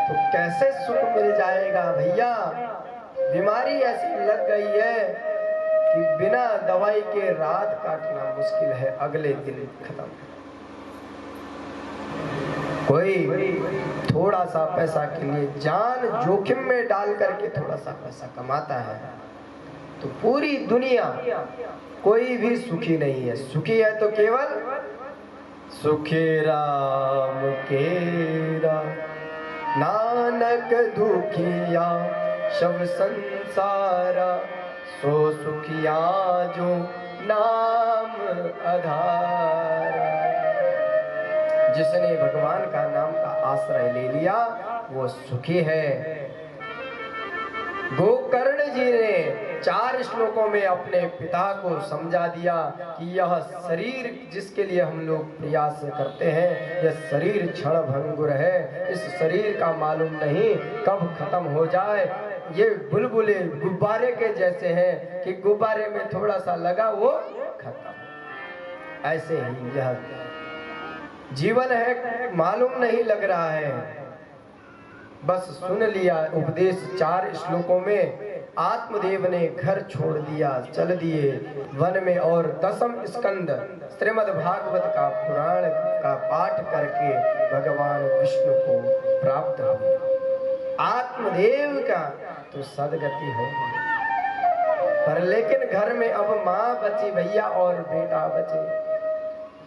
A: तो कैसे सुख मिल जाएगा भैया। बीमारी ऐसी लग गई है कि बिना दवाई के रात काटना मुश्किल है, अगले दिन खत्म। कोई थोड़ा सा पैसा के लिए जान जोखिम में डाल करके थोड़ा सा पैसा कमाता है, तो पूरी दुनिया कोई भी सुखी नहीं है। सुखी है तो केवल सुखी राम केरा, नानक दुखिया शव संसारा, सो सुखिया जो नाम आधारा। जिसने भगवान का नाम का आश्रय ले लिया वो सुखी है। गोकर्ण जी ने 4 श्लोकों में अपने पिता को समझा दिया कि यह शरीर जिसके लिए हम लोग प्रयास करते हैं, यह शरीर क्षण भंगुर है। इस शरीर का मालूम नहीं कब खत्म हो जाए। ये बुलबुले गुब्बारे के जैसे हैं कि गुब्बारे में थोड़ा सा लगा वो खत्म। ऐसे ही यह जीवन है, मालूम नहीं लग रहा है। बस सुन लिया उपदेश 4 श्लोकों में। आत्मदेव ने घर छोड़ दिया, चल दिए वन में, और 10वें स्कंद श्रीमद् भागवत का पुराण का पाठ करके भगवान विष्णु को प्राप्त हुए। आत्मदेव का तो सदगति हो, पर लेकिन घर में अब माँ बची भैया और बेटा बचे।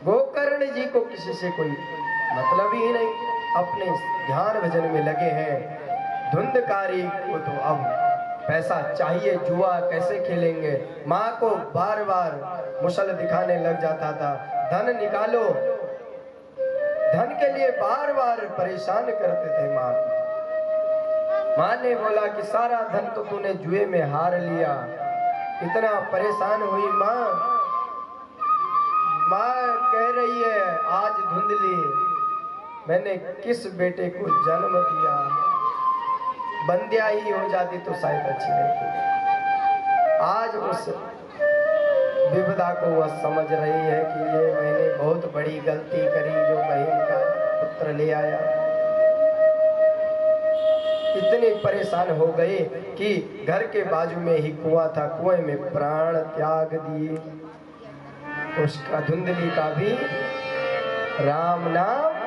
A: गोकर्ण जी को किसी से कोई मतलब ही नहीं, अपने ध्यान भजन में लगे हैं। धुंधकारी को तो अब पैसा चाहिए, जुआ कैसे खेलेंगे। माँ को बार बार मुसल दिखाने लग जाता था, धन निकालो, धन के लिए बार बार परेशान करते थे माँ को। माँ ने बोला कि सारा धन तो तूने जुए में हार लिया। इतना परेशान हुई माँ। माँ कह रही है आज धुंधली, मैंने किस बेटे को जन्म दिया, बंदिया ही हो जाती तो शायद अच्छी रहती। आज उस विपदा को वह समझ रही है कि ये मैंने बहुत बड़ी गलती करी जो बहन का पुत्र ले आया। इतने परेशान हो गए कि घर के बाजू में ही कुआं था, कुएं में प्राण त्याग दिए। उसका धुंधली का भी राम नाम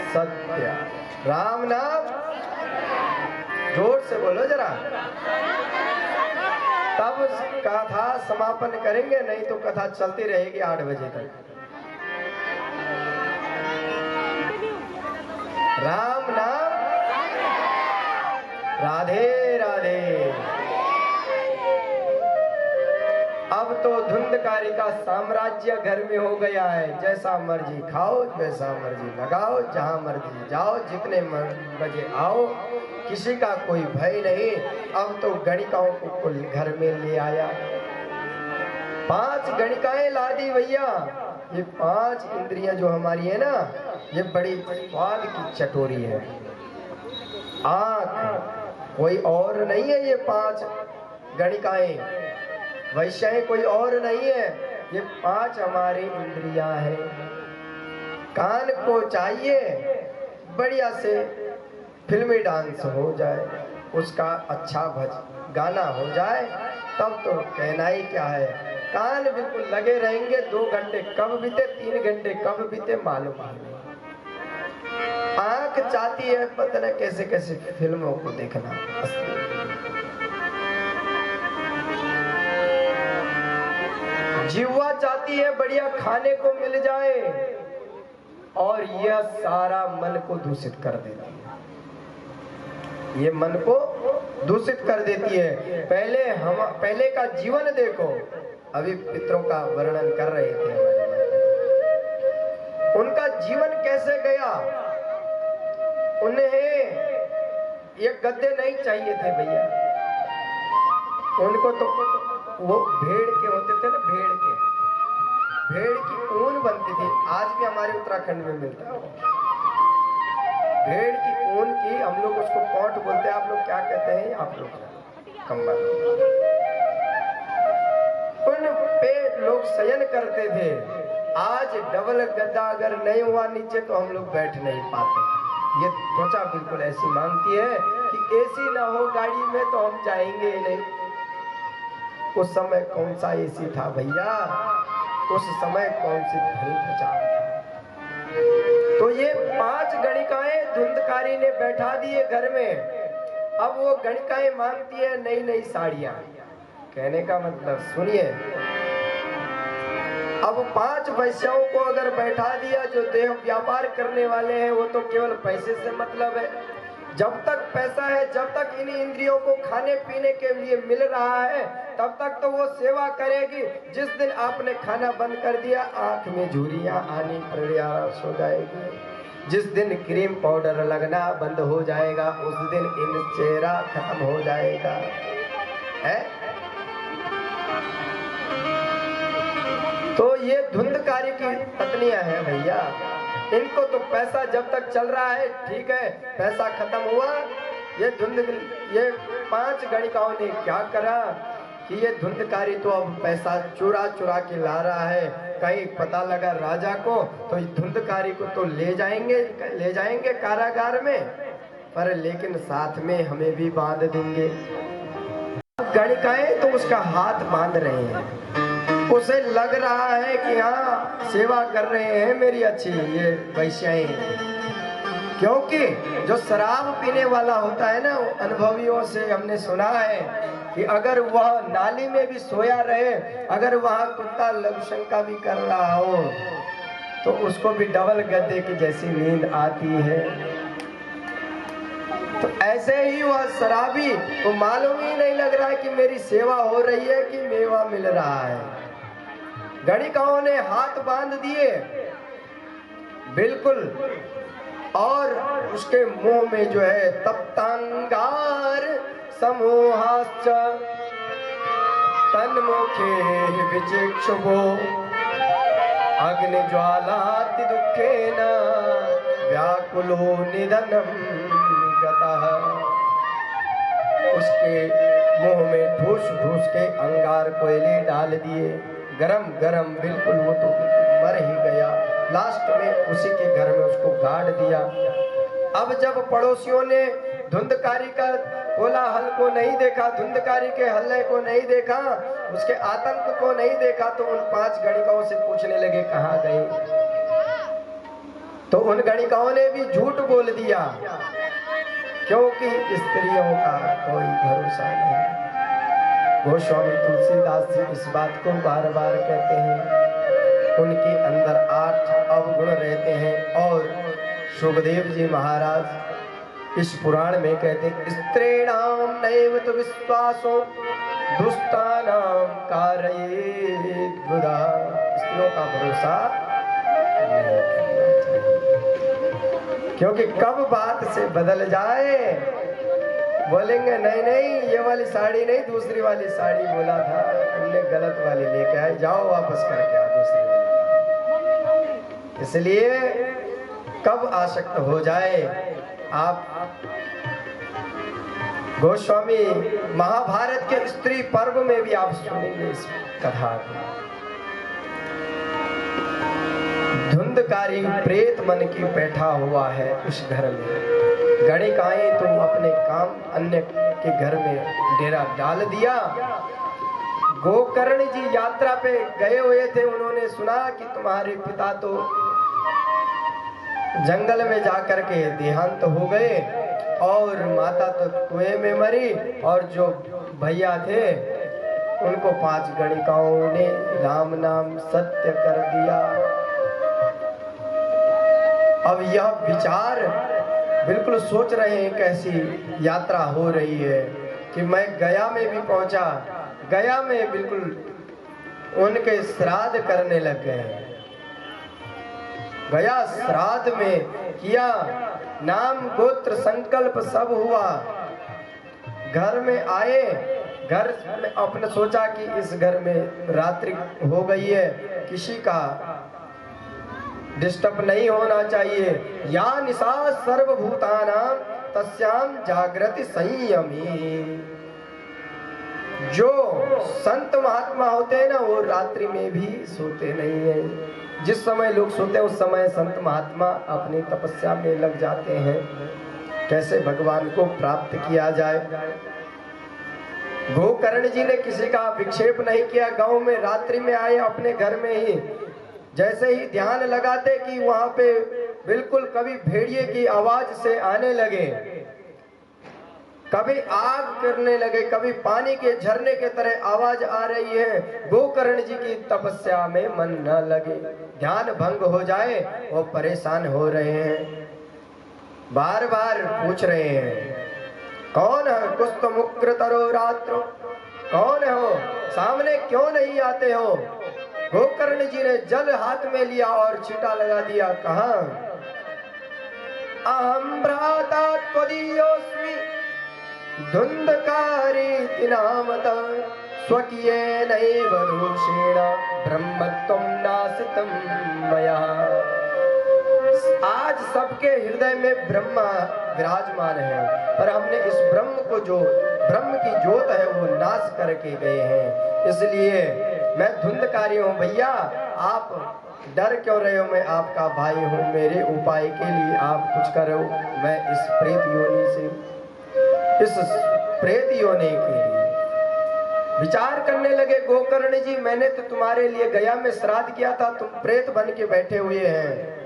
A: सत्य, राम नाम, जोर से बोलो जरा। तब कथा समापन करेंगे, नहीं तो कथा चलती रहेगी 8 बजे तक। राम नाम, राधे राधे। अब तो धुंधकारी का साम्राज्य घर में हो गया है। जैसा मर्जी खाओ, जैसा मर्जी लगाओ, जहां मर्जी जाओ, जितने बजे आओ, किसी का कोई भय नहीं। अब तो गणिकाओं को घर में ले आया। 5 गणिकाएं ला दी भैया। ये 5 इंद्रियां जो हमारी है ना, ये बड़ी स्वाद की चटोरी है। आंख कोई और नहीं है, ये 5 गणिकाएं वैश्य कोई और नहीं है, ये 5 हमारी इंद्रियां हैं। कान को चाहिए बढ़िया से फिल्मी डांस हो जाए, उसका अच्छा गाना हो जाए, तब तो कहना ही क्या है। कान बिल्कुल लगे रहेंगे, 2 घंटे कब बीते, 3 घंटे कब बीते मालूम नहीं। आंख चाहती है पता न कैसे कैसे फिल्मों को देखना। जीवा चाहती है बढ़िया खाने को मिल जाए, और यह सारा मन को दूषित कर देती है। ये मन को दूषित कर देती है। पहले का जीवन देखो। अभी पितरों का वर्णन कर रहे थे हमारे माता। उनका जीवन कैसे गया। उन्हें ये गद्दे नहीं चाहिए थे भैया। उनको तो वो भेड़ के होते थे ना, भेड़ की ऊन बनती थी। आज भी हमारे उत्तराखंड में मिलता है भेड़ की ऊन की। हम लोग उसको कॉट बोलते हैं, आप लोग क्या कहते हैं? आप लोग कंबल। उन पे लोग शयन करते थे। आज डबल गद्दा अगर नहीं हुआ नीचे तो हम लोग बैठ नहीं पाते। ये त्वचा बिल्कुल ऐसी मांगती है कि एसी ना हो गाड़ी में तो हम जाएंगे ही नहीं। उस समय कौन सा एसी था भैया, उस समय कौन सी धनी त्वचा था। तो ये 5 गणिकाएं धुंधकारी ने बैठा दिए घर में। अब वो गणिकाएं मांगती है नई नई साड़ियां। कहने का मतलब सुनिए, अब 5 वैश्याओं को अगर बैठा दिया जो देह व्यापार करने वाले हैं, वो तो केवल पैसे से मतलब है। जब तक पैसा है, जब तक इन इंद्रियों को खाने पीने के लिए मिल रहा है, तब तक तो वो सेवा करेगी। जिस दिन आपने खाना बंद कर दिया, आंख में झुर्रियां आनी प्रयास हो जाएगी। जिस दिन क्रीम पाउडर लगना बंद हो जाएगा, उस दिन इन चेहरा खत्म हो जाएगा। है? तो ये धुंधकारी की पत्नियां हैं भैया। इनको तो पैसा जब तक चल रहा है ठीक है, पैसा खत्म हुआ। ये 5 गणिकाओं ने क्या करा कि ये धुंधकारी तो अब पैसा चुरा चुरा के ला रहा है। कहीं पता लगा राजा को तो धुंधकारी को तो ले जाएंगे कारागार में, पर लेकिन साथ में हमें भी बांध देंगे। गणिकाएं तो उसका हाथ बांध रहे हैं। उसे लग रहा है कि हाँ सेवा कर रहे हैं मेरी अच्छी ये वैश्याएं। क्योंकि जो शराब पीने वाला होता है ना, अनुभवियों से हमने सुना है कि अगर वह नाली में भी सोया रहे, अगर वह कुत्ता लघुशंका भी कर रहा हो, तो उसको भी डबल गद्दे की जैसी नींद आती है। तो ऐसे ही वह शराबी को मालूम ही नहीं लग रहा है कि मेरी सेवा हो रही है कि मेवा मिल रहा है। गणिकाओं ने हाथ बांध दिए बिल्कुल, और उसके मुंह में जो है तप्तांगार समूहाश्च तन्मुखे विचिक्षुभो अग्निज्वालाति दुःखेन व्याकुलो निधनम गतः। उसके मुंह में ठूस ठूस के अंगार कोयले डाल दिए, गरम गरम बिल्कुल वो तो मर ही गया। लास्ट में उसी के घर में उसको गाड़ दिया। अब जब पड़ोसियों ने धुंधकारी का कोलाहल को नहीं देखा, धुंधकारी के हल्ले को नहीं देखा, उसके आतंक को नहीं देखा, तो उन 5 गणिकाओं से पूछने लगे कहाँ गए। तो उन गणिकाओं ने भी झूठ बोल दिया, क्योंकि स्त्रियों का कोई भरोसा नहीं। गोस्वामी तुलसीदास जी इस बात को बार बार कहते हैं। उनके अंदर 8 अवगुण रहते हैं। और सुखदेव जी महाराज इस पुराण में कहते हैं, स्त्रीणाम नैव तु विश्वासो दुष्टानाम कारयेत् बुधा। स्त्रियों का भरोसा नहीं करना चाहिए, क्योंकि कब बात से बदल जाए। बोलेंगे नहीं नहीं ये वाली साड़ी नहीं, दूसरी वाली साड़ी बोला था, तुमने गलत वाली लेके आए, जाओ वापस करके आओ दूसरी वाली। इसलिए कब आसक्त हो जाए। आप गोस्वामी महाभारत के स्त्री पर्व में भी आप सुनेंगे इस कथा को। धुंधकारी प्रेत मन की बैठा हुआ है उस घर में। गणिकाएं तुम अपने काम अन्य के घर में डेरा डाल दिया। गोकर्ण जी यात्रा पे गए हुए थे, उन्होंने सुना कि तुम्हारे पिता तो जंगल में जाकर के देहांत हो गए और माता तो कुएं में मरी, और जो भैया थे उनको 5 गणिकाओं ने राम नाम सत्य कर दिया। अब यह विचार बिल्कुल सोच रहे हैं कैसी यात्रा हो रही है कि मैं गया में भी पहुंचा, गया में बिल्कुल उनके श्राद्ध करने लग गए। गया श्राद्ध में किया, नाम गोत्र संकल्प सब हुआ। घर में आए, घर में अपने सोचा कि इस घर में रात्रि हो गई है, किसी का डिस्टर्ब नहीं होना चाहिए। या निशा सर्वभूतानां तस्याम जागृति संयमी। जो संत महात्मा होते हैं ना, वो रात्रि में भी सोते नहीं है। जिस समय लोग सोते हैं उस समय संत महात्मा अपनी तपस्या में लग जाते हैं, कैसे भगवान को प्राप्त किया जाए। गोकर्ण जी ने किसी का विक्षेप नहीं किया। गांव में रात्रि में आए अपने घर में ही, जैसे ही ध्यान लगाते कि वहां पे बिल्कुल कभी भेड़िए की आवाज से आने लगे, कभी आग करने लगे, कभी पानी के झरने के तरह आवाज आ रही है। गोकर्ण जी की तपस्या में मन न लगे, ध्यान भंग हो जाए, वो परेशान हो रहे हैं, बार बार पूछ रहे हैं कौन है, कुछ तो मुक्र तरो रात्रो, कौन हो, सामने क्यों नहीं आते हो। गोकर्ण जी ने जल हाथ में लिया और छींटा लगा दिया, कहा अहम भ्राता त्वदीयोऽस्मि धुंधकारी नामतः स्वकीयेनैव दोषेण ब्रह्मत्वं नासितं मया। आज सबके हृदय में ब्रह्मा विराजमान है, पर हमने इस ब्रह्म को, जो ब्रह्म की ज्योत है, वो नाश करके गए हैं। इसलिए मैं धुंधकारी हूँ। भैया आप डर क्यों रहे हो, मैं आपका भाई हूँ, मेरे उपाय के लिए आप कुछ करो। मैं इस प्रेत योनि से, इस प्रेत योनि के लिए विचार करने लगे। गोकर्ण जी, मैंने तो तुम्हारे लिए गया में श्राद्ध किया था, तुम प्रेत बन के बैठे हुए हैं।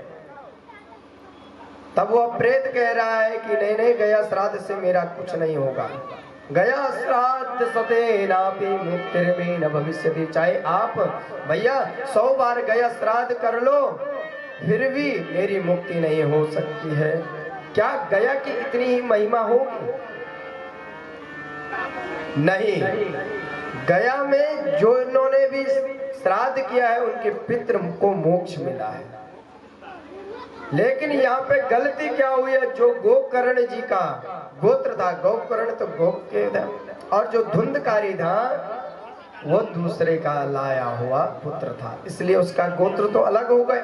A: तब वो प्रेत कह रहा है कि नहीं नहीं, गया श्राद्ध से मेरा कुछ नहीं होगा। गया श्राद्ध सतेनापि मुक्तिर्मे न भविष्यति। चाहे आप भैया 100 बार गया श्राद्ध कर लो, फिर भी मेरी मुक्ति नहीं हो सकती है। क्या गया की इतनी ही महिमा होगी? नहीं, गया में जो इन्होंने भी श्राद्ध किया है उनके पितृ को मोक्ष मिला है। लेकिन यहाँ पे गलती क्या हुई है, जो गोकर्ण जी का गोत्र था, गोकर्ण तो गो के था, और जो धुंधकारी था वो दूसरे का लाया हुआ पुत्र था, इसलिए उसका गोत्र तो अलग हो गए।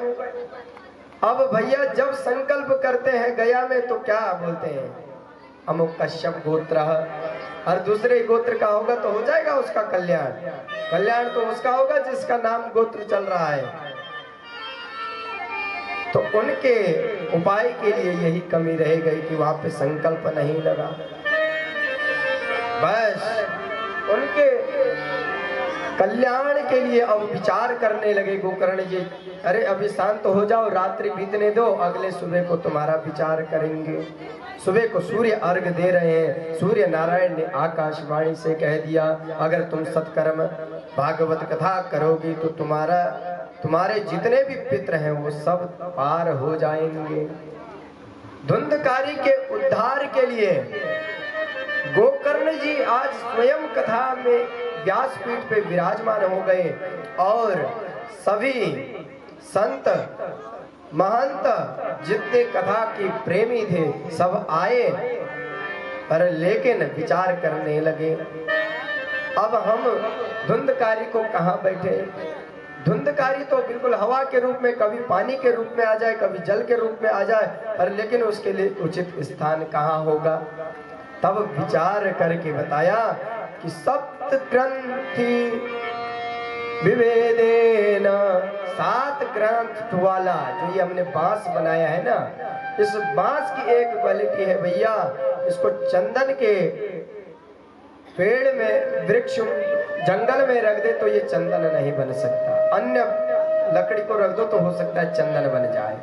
A: अब भैया जब संकल्प करते हैं गया में तो क्या बोलते हैं, अमुक कश्यप गोत्र और दूसरे गोत्र का होगा तो हो जाएगा उसका कल्याण। कल्याण तो उसका होगा जिसका नाम गोत्र चल रहा है। तो उनके उपाय के लिए यही कमी रह गई कि वहां पे संकल्प नहीं लगा। बस उनके कल्याण के लिए अब विचार करने लगे गोकर्ण जी, अरे अभी शांत हो जाओ, रात्रि बीतने दो, अगले सुबह को तुम्हारा विचार करेंगे। सुबह को सूर्य अर्घ दे रहे हैं। सूर्य नारायण ने आकाशवाणी से कह दिया, अगर तुम सत्कर्म भागवत कथा करोगी तो तुम्हारे जितने भी पितृ हैं वो सब पार हो जाएंगे। धुंधकारी के उद्धार के लिए गोकर्ण जी आज स्वयं कथा में व्यासपीठ पे विराजमान हो गए और सभी संत महंत जितने कथा के प्रेमी थे सब आए, पर लेकिन विचार करने लगे अब हम धुंधकारी को कहाँ बैठे। धुंधकारी तो बिल्कुल हवा के रूप में, कभी पानी के रूप में आ जाए, कभी जल के रूप में आ जाए, पर लेकिन उसके लिए उचित स्थान कहाँ होगा। तब विचार करके बताया कि सप्त ग्रंथि विभेदेन, 7 ग्रंथ वाला जो ये हमने बांस बनाया है ना, इस बांस की एक क्वालिटी है भैया, इसको चंदन के पेड़ में, वृक्ष जंगल में रख दे तो ये चंदन नहीं बन सकता। अन्य लकड़ी को रख दो तो हो सकता है चंदन बन जाए।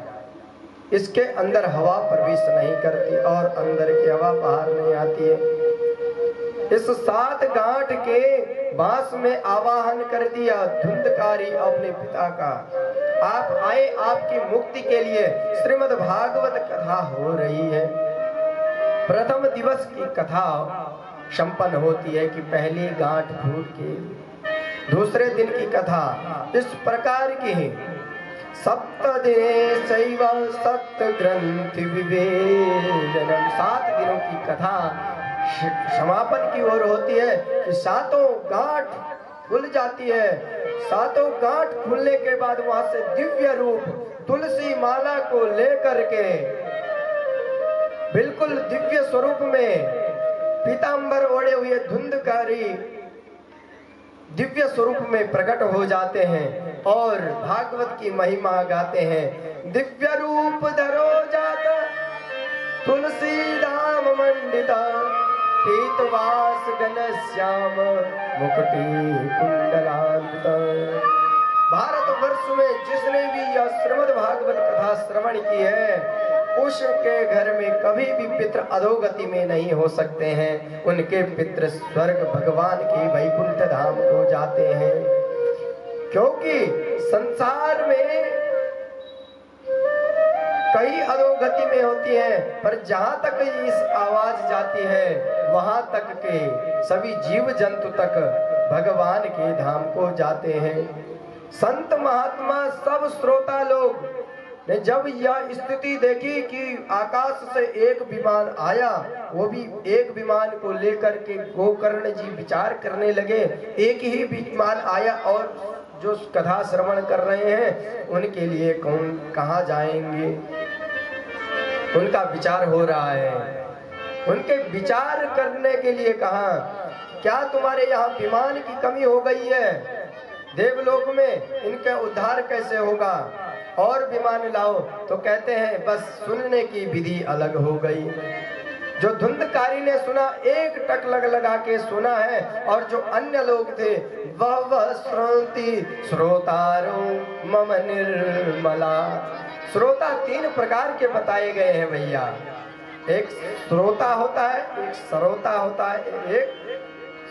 A: इसके अंदर हवा प्रवेश नहीं करती और अंदर की हवा बाहर नहीं आती है। इस 7 गांठ के बांस में आवाहन कर दिया धुंधकारी अपने पिता का, आप आए, आपकी मुक्ति के लिए श्रीमद् भागवत कथा हो रही है। प्रथम दिवस की कथा संपन्न होती है कि पहली गांठ फूट के, दूसरे दिन की कथा इस प्रकार की है, सप्त दिने शैव सप्त ग्रंथि विभेदनम, 7 दिनों की कथा समापन की ओर होती है कि 7 गांठ खुल जाती है। 7 गांठ खुलने के बाद वहां से दिव्य रूप तुलसी माला को लेकर के बिल्कुल दिव्य स्वरूप में पीतांबर ओढ़े हुए धुंधकारी दिव्य स्वरूप में प्रकट हो जाते हैं और भागवत की महिमा गाते हैं। दिव्य रूप धरो जाता तुलसी धाम मंडिता, पीतवास घनश्याम मुकुटि कुंडलांत। भारत वर्ष में जिसने भी यह श्रीमद् भागवत कथा श्रवण की है उसके घर में कभी भी पितृ अधोगति में नहीं हो सकते हैं। उनके पितृ स्वर्ग भगवान की वैकुंठ धाम को जाते हैं, क्योंकि संसार में कई अधोगति में होती है, पर जहां तक इस आवाज जाती है वहां तक के सभी जीव जंतु तक भगवान के धाम को जाते हैं। संत महात्मा सब श्रोता लोग ने जब यह स्थिति देखी कि आकाश से एक विमान आया, वो भी एक विमान को लेकर के गोकर्ण जी विचार करने लगे। एक ही विमान आया और जो कथा श्रवण कर रहे हैं उनके लिए कौन कहाँ जाएंगे, उनका विचार हो रहा है। उनके विचार करने के लिए कहा, क्या तुम्हारे यहाँ विमान की कमी हो गई है? देवलोक में इनका उद्धार कैसे होगा? और विमान लाओ। तो कहते हैं बस सुनने की विधि अलग हो गई। जो धुंधकारी ने सुना एक टक लगा के सुना है, और जो अन्य लोग थे वह श्रोति श्रोतारो मम निर्मला। श्रोता 3 प्रकार के बताए गए हैं भैया। एक श्रोता होता है, एक श्रोता होता है, एक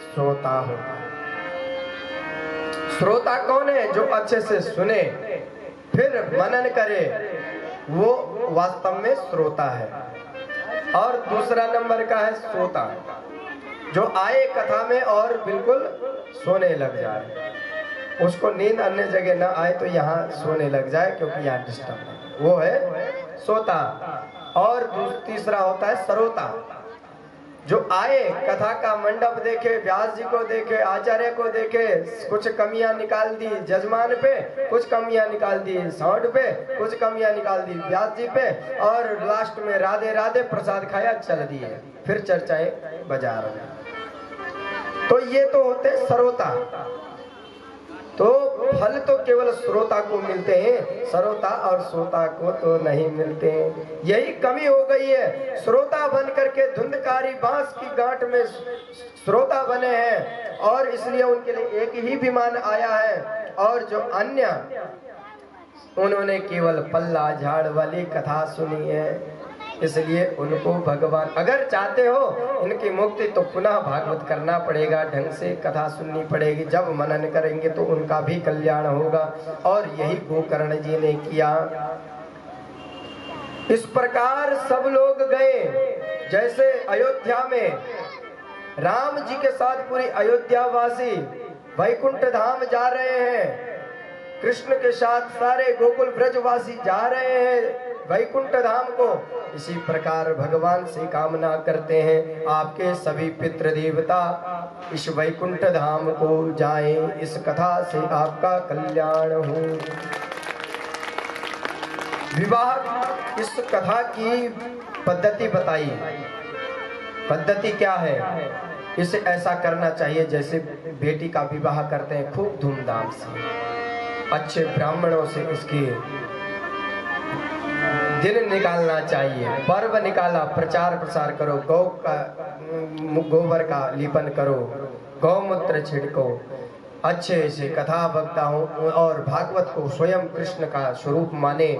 A: श्रोता होता है। श्रोता कौन है? जो अच्छे से सुने फिर मनन करे, वो वास्तव में श्रोता है। और दूसरा नंबर का है श्रोता, जो आए कथा में और बिल्कुल सोने लग जाए, उसको नींद अन्य जगह ना आए तो यहाँ सोने लग जाए क्योंकि यहाँ डिस्टर्ब है, वो है श्रोता। और तीसरा होता है श्रोता, जो आए कथा का मंडप देखे, व्यास जी को देखे, आचार्य को देखे, कुछ कमियां निकाल दी जजमान पे, कुछ कमियां निकाल दी साउंड पे, कुछ कमियां निकाल दी व्यास जी पे, और लास्ट में राधे राधे प्रसाद खाया चल दिए, फिर चर्चाएं बाजार में। तो ये तो होते श्रोता। तो फल तो केवल श्रोता को मिलते हैं, श्रोता और श्रोता को तो नहीं मिलते हैं। यही कमी हो गई है। श्रोता बन करके धुंधकारी बांस की गांठ में श्रोता बने हैं और इसलिए उनके लिए एक ही विमान आया है, और जो अन्य उन्होंने केवल पल्ला झाड़ वाली कथा सुनी है। इसलिए उनको भगवान, अगर चाहते हो इनकी मुक्ति तो पुनः भागवत करना पड़ेगा, ढंग से कथा सुननी पड़ेगी। जब मनन करेंगे तो उनका भी कल्याण होगा, और यही गोकर्ण जी ने किया। इस प्रकार सब लोग गए, जैसे अयोध्या में राम जी के साथ पूरी अयोध्यावासी वैकुंठ धाम जा रहे हैं, कृष्ण के साथ सारे गोकुल ब्रजवासी जा रहे हैं वैकुंठ धाम को। इसी प्रकार भगवान से कामना करते हैं आपके सभी पितृ देवता इस वैकुंठ धाम को जाएं, इस कथा से आपका कल्याण हो। विवाह, इस कथा की पद्धति बताई। पद्धति क्या है? इसे ऐसा करना चाहिए जैसे बेटी का विवाह करते हैं, खूब धूमधाम से, अच्छे ब्राह्मणों से इसकी दिन निकालना चाहिए। पर्व निकाला, प्रचार प्रसार करो, गौ का गोबर का लीपन करो, गौमूत्र छिड़को, अच्छे से कथा वक्ता हो और भागवत को स्वयं कृष्ण का स्वरूप माने,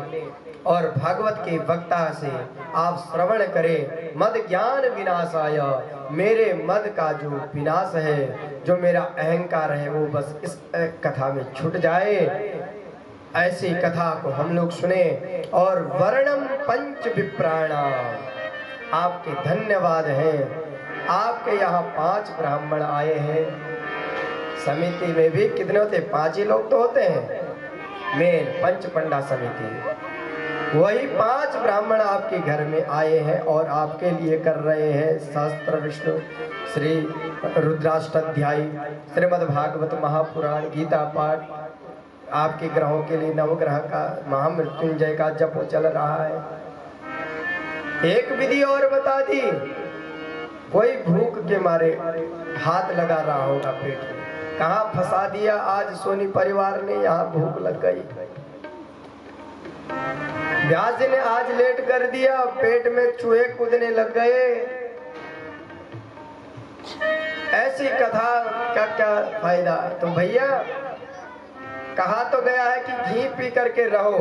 A: और भागवत के वक्ता से आप श्रवण करें। मद ज्ञान विनाशाय, मेरे मद का जो विनाश है, जो मेरा अहंकार है, वो बस इस कथा में छूट जाए। ऐसी कथा को हम लोग सुने। और वर्णम पंच विप्राणा, आपके धन्यवाद है, आपके यहाँ 5 ब्राह्मण आए हैं। समिति में भी कितने होते? 5 ही लोग तो होते हैं, मेन पंच पंडा समिति। वही 5 ब्राह्मण आपके घर में आए हैं और आपके लिए कर रहे हैं सहस्त्र विष्णु, श्री रुद्राष्टाध्यायी, श्रीमद् भागवत महापुराण, गीता पाठ। आपके ग्रहों के लिए नवग्रह का महामृत्युंजय का जप चल रहा है। एक विधि और बता दी, कोई भूख के मारे हाथ लगा रहा होगा पेट में, कहाँ फंसा दिया आज सोनी परिवार ने, यहाँ भूख लग गई। व्यास जी ने आज लेट कर दिया, पेट में चूहे कूदने लग गए। ऐसी कथा का क्या फायदा? तो भैया कहा तो गया है कि घी पी करके रहो,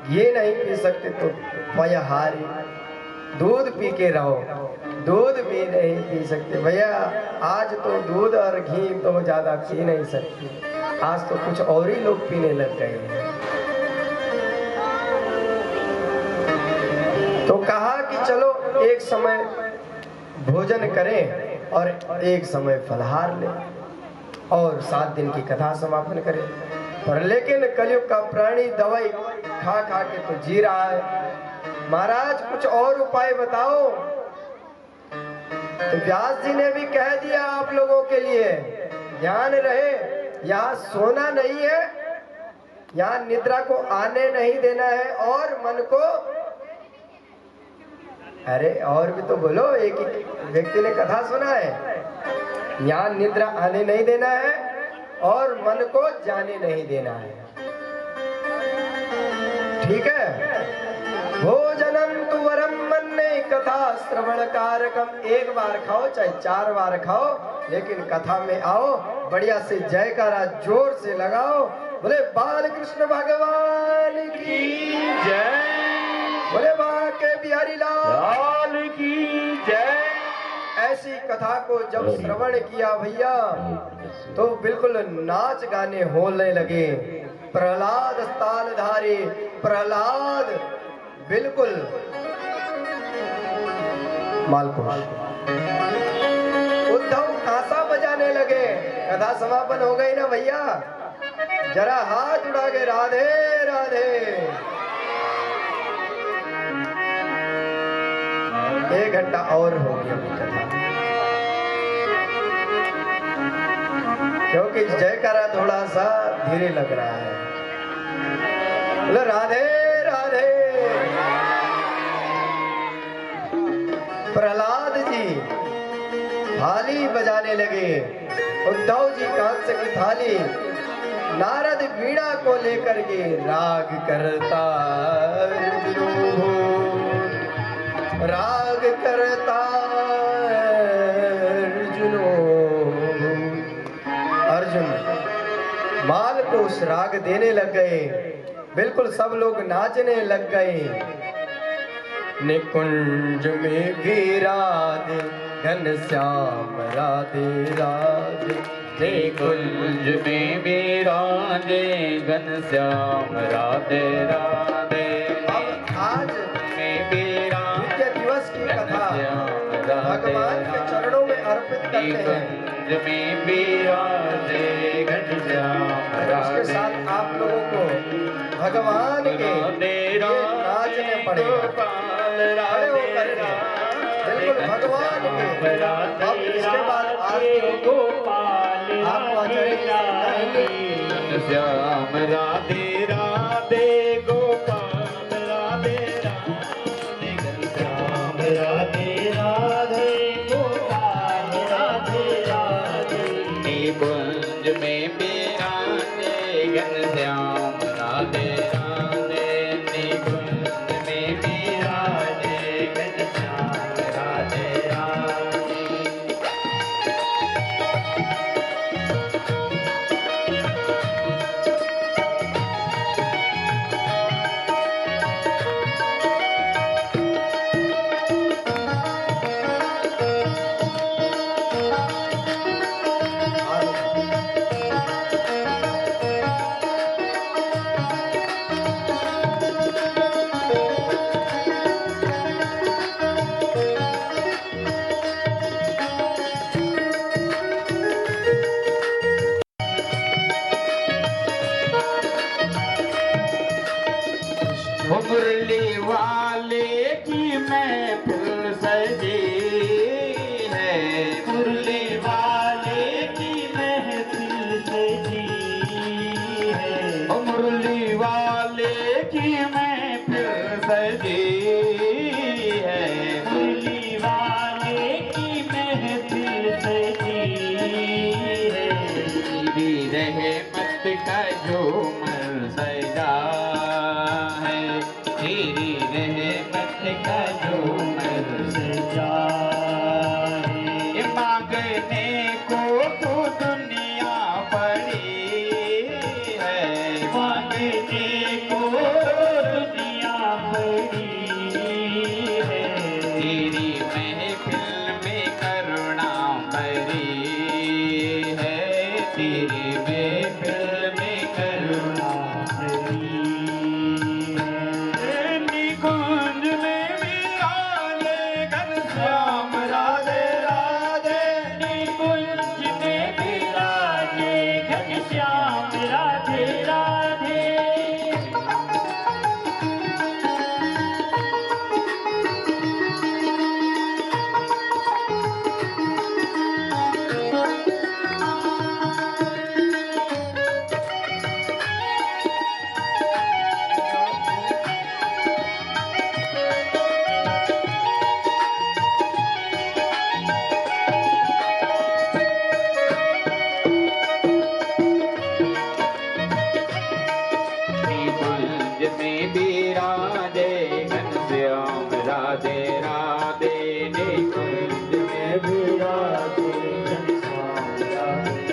A: ये नहीं पी सकते तो पयहारी, दूध पी के रहो, दूध भी नहीं पी सकते। भैया आज तो दूध और घी तो ज्यादा पी नहीं सकते, आज तो कुछ और ही लोग पीने लग गए हैं। तो कहा कि चलो एक समय भोजन करें और एक समय फलहार लें और 7 दिन की कथा समापन करें। पर लेकिन कलयुग का प्राणी दवाई खा खा के तो जी रहा है। महाराज कुछ और उपाय बताओ। तो व्यास जी ने भी कह दिया आप लोगों के लिए, ध्यान रहे, यहाँ सोना नहीं है, यहाँ निद्रा को आने नहीं देना है, और मन को, अरे और भी तो बोलो, एक ही व्यक्ति ने कथा सुना है। यहाँ निद्रा आने नहीं देना है और मन को जाने नहीं देना है, ठीक है। भोजनम तु वरम मन्ने कथा श्रवण कारकम, एक बार खाओ चाहे 4 बार खाओ, लेकिन कथा में आओ, बढ़िया से जयकारा जोर से लगाओ, बोले बाल कृष्ण भगवान की जय, बोले बाके बिहारी लाल की जय। ऐसी कथा को जब श्रवण किया भैया तो बिल्कुल नाच गाने होने लगे। प्रहलाद तालधारी, प्रहलाद बिल्कुल मालकुश, उद्धव ताशा बजाने लगे। कथा समापन हो गई ना भैया, जरा हाथ उड़ा के राधे राधे। 1 घंटा और हो गया कथा, क्योंकि जयकारा थोड़ा सा धीरे लग रहा है। बोले राधे राधे। प्रहलाद जी थाली बजाने लगे। उद्धव जी कांस की थाली, नारद वीणा को लेकर के राग करता राग करता अर्जुन माल को उस राग देने लग गए। बिल्कुल सब लोग नाचने लग गए। निकुंज में भी राधे घनश्याम राधे राधे,
C: निकुंज में भी राधे घनश्याम राधे राधे।
A: अब आज
C: में भी
A: विजय दिवस की कथा भगवान के चरणों में अर्पित करते हैं।
C: निकुंज में भी राधे घनश्याम
A: उसके साथ आप लोगों को भगवान के लिए नाचने पड़ेगा। खड़े होकर के बिल्कुल भगवान के। अब इसके बाद आरती को आपको आचरण
C: श्याम राधे राधे गोपाल राधे राधे श्याम राधे राधे गोपाल राधे राधे। निकुंज में बिराजे घनश्याम राधे राधे, निकुंज में बिराजे घनश्याम राधे राधे। मुरली वाले की महफिल सजी है, मुरली वाले की महफिल सजी है, मुरली वाले की महफिल सजी है, मुरली वाले की महफिल सजी है। तेरी रहमत का झूमर सजा है, तेरी रहमत का झूमर सजा है। मांगने को तो दुनिया पड़ी है, मांगने को दुनिया पड़ी है। तेरी महफिल में करुणा भरी है, तेरी महफिल में करुणा भरी है। निकुंज में बिराजे घनश्याम राधे राधे, निकुंज में बिराजे घनश्याम राधे राधे। निकुंज में बिराजे घनश्याम राधे राधे, निकुंज में बिराजे घनश्याम राधे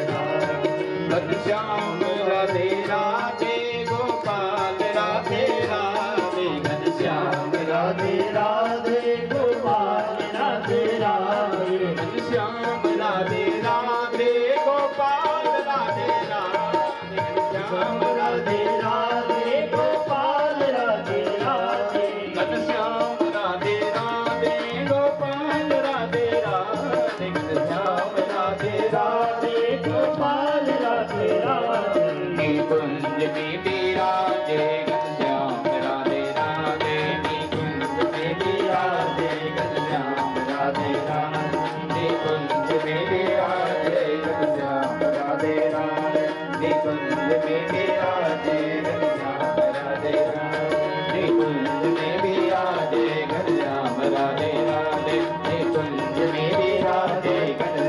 C: राधे। घनश्याम राधे राधे गोपाल राधे राधे, घनश्याम राधे राधे गोपाल राधे राधे, घनश्याम राधे राधे गोपाल राधे राधे, घनश्याम राधे राधे गोपाल राधे राधे, घनश्याम राधे राधे गोपाल राधे राधे, घनश्याम राधे राधे गोपाल राधे राधे। निकुंज में बिराजे घनश्याम राधे राधे, निकुंज में बिराजे घनश्याम राधे राधे, निकुंज में बिराजे घनश्याम राधे राधे, निकुंज में बिराजे घनश्याम राधे राधे, निकुंज में बिराजे घनश्याम राधे राधे, निकुंज में बिराजे घनश्याम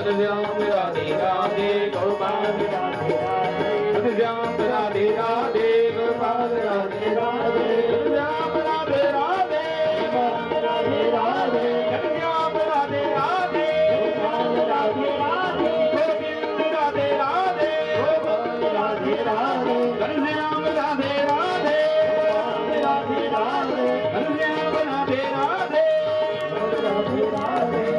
C: घनश्याम राधे राधे गोपाल राधे राधे घनश्याम राधे राधे गोपाल राधे राधे घनश्याम राधे राधे गोपाल राधे राधे घनश्याम राधे राधे गोपाल राधे राधे गोविंद राधे राधे गोपाल राधे राधे घनश्याम राधे राधे गोपाल राधे राधे घनश्याम राधे राधे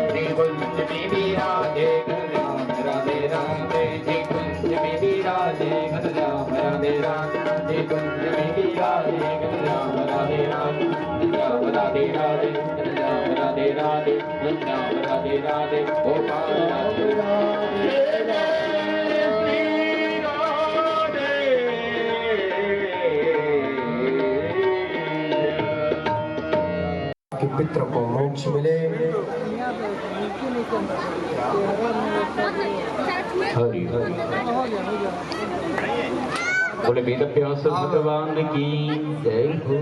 C: श्री कुंज में विराजे घनश्याम राधे राधे श्री कुंज में विराजे घनश्याम राधे राधे श्री कुंज में विराजे घनश्याम राधे राधे घनश्याम राधे राधे घनश्याम राधे राधे घनश्याम राधे राधे गोपाल राधे राधे श्री राधे
A: कि पितरों को मोक्ष मिले।
C: हरि हरि बोले वेद व्यास भगवान की जय हो।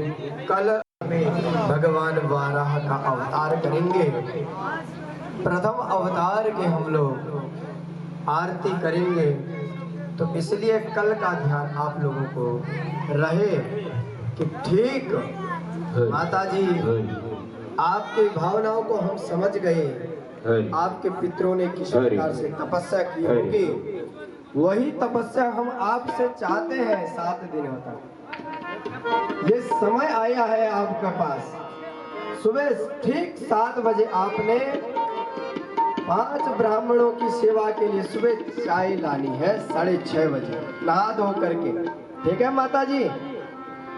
A: कल में भगवान वाराह का अवतार करेंगे। प्रथम अवतार के हम लोग आरती करेंगे, तो इसलिए कल का ध्यान आप लोगों को रहे कि ठीक माता जी आपकी भावनाओं को हम समझ गए। आपके पितरों ने किस प्रकार से तपस्या की होगी, वही तपस्या हम आपसे चाहते हैं 7 दिनों तक। ये समय आया है आपके पास। सुबह ठीक 7 बजे आपने 5 ब्राह्मणों की सेवा के लिए सुबह चाय लानी है 6:30 बजे नहा धो करके। ठीक है माता जी,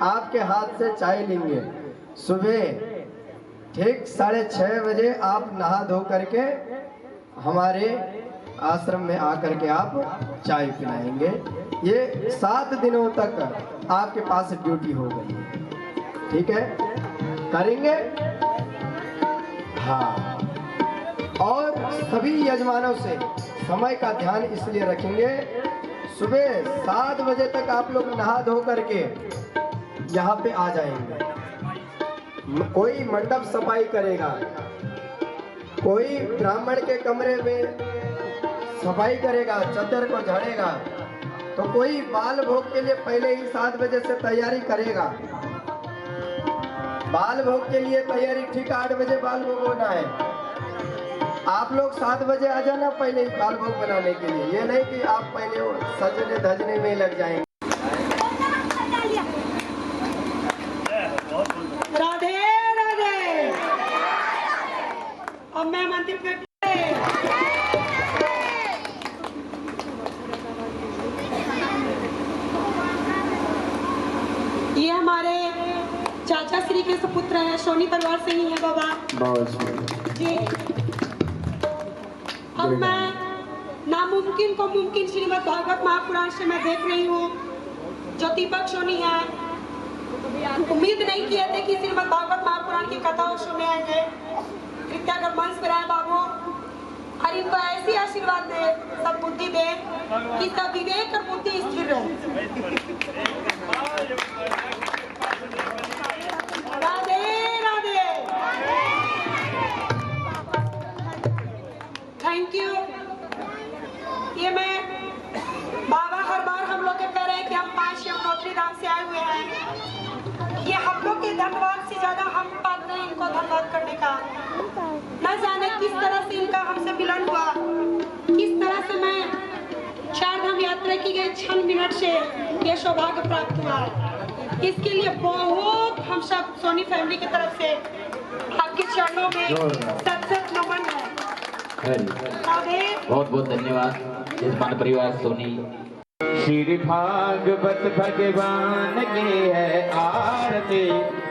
A: आपके हाथ से चाय लेंगे सुबह ठीक 6:30 बजे। आप नहा धो करके हमारे आश्रम में आकर के आप चाय पिलाएंगे। ये 7 दिनों तक आपके पास ड्यूटी हो गई है। ठीक है, करेंगे? हाँ। और सभी यजमानों से समय का ध्यान इसलिए रखेंगे, सुबह 7 बजे तक आप लोग नहा धो करके यहाँ पे आ जाएंगे। कोई मंडप सफाई करेगा, कोई ब्राह्मण के कमरे में सफाई करेगा, चादर को झाड़ेगा, तो कोई बाल भोग के लिए पहले ही 7 बजे से तैयारी करेगा। बाल भोग के लिए तैयारी ठीक 8 बजे बाल भोग होना है। आप लोग 7 बजे आ जाना पहले ही बाल भोग बनाने के लिए। ये नहीं कि आप पहले सजने धजने में लग जाएंगे।
B: राधे राधे। अब मैं मंदिर में ये हमारे चाचा श्री के सुपुत्र हैं, सोनी परिवार से ही है बाबा जी। अब मैं नामुमकिन को मुमकिन श्रीमद् भागवत महापुराण से मैं देख रही हूँ जो दीपक सोनी है। उम्मीद नहीं किए थे कि श्रीमद् भागवत महापुराण की कथाओं सुनेंगे। कृत्या कर मंच पर आए बाबू, और इनको ऐसी आशीर्वाद दे, सब बुद्धि दे कि सब विवेक और बुद्धि स्थिर रहे। राधे राधे। Thank you. ये मैं बाबा हर बार हम लोग कह रहे हैं कि हम 5 यमुनोत्री धाम से आए हुए हैं। ये हम लोग के धन्यवाद से ज्यादा हम पात्र हैं इनको धन्यवाद करने का। न जाने किस तरह से इनका हमसे मिलन हुआ, किस तरह से मैं 4 धाम यात्रा की गई 6 मिनट से ये सौभाग्य प्राप्त हुआ। इसके लिए बहुत हम सब सोनी फैमिली की तरफ से आपके चरणों में सत नमन है।
C: बहुत बहुत धन्यवाद यजमान परिवार सोनी। श्री भागवत भगवान की है आरती,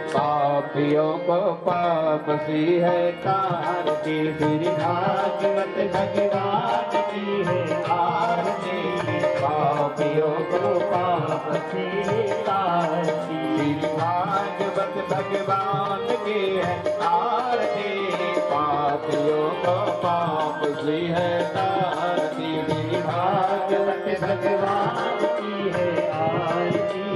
C: पापियों को पाप सी है तारती। श्री भागवत भगवान की है आरती, पापियों को पाप सी तारती। श्री भागवत भगवान की है आरती, पापियों को पाप सी है तारती। श्री भागवत भगवान की है आरती,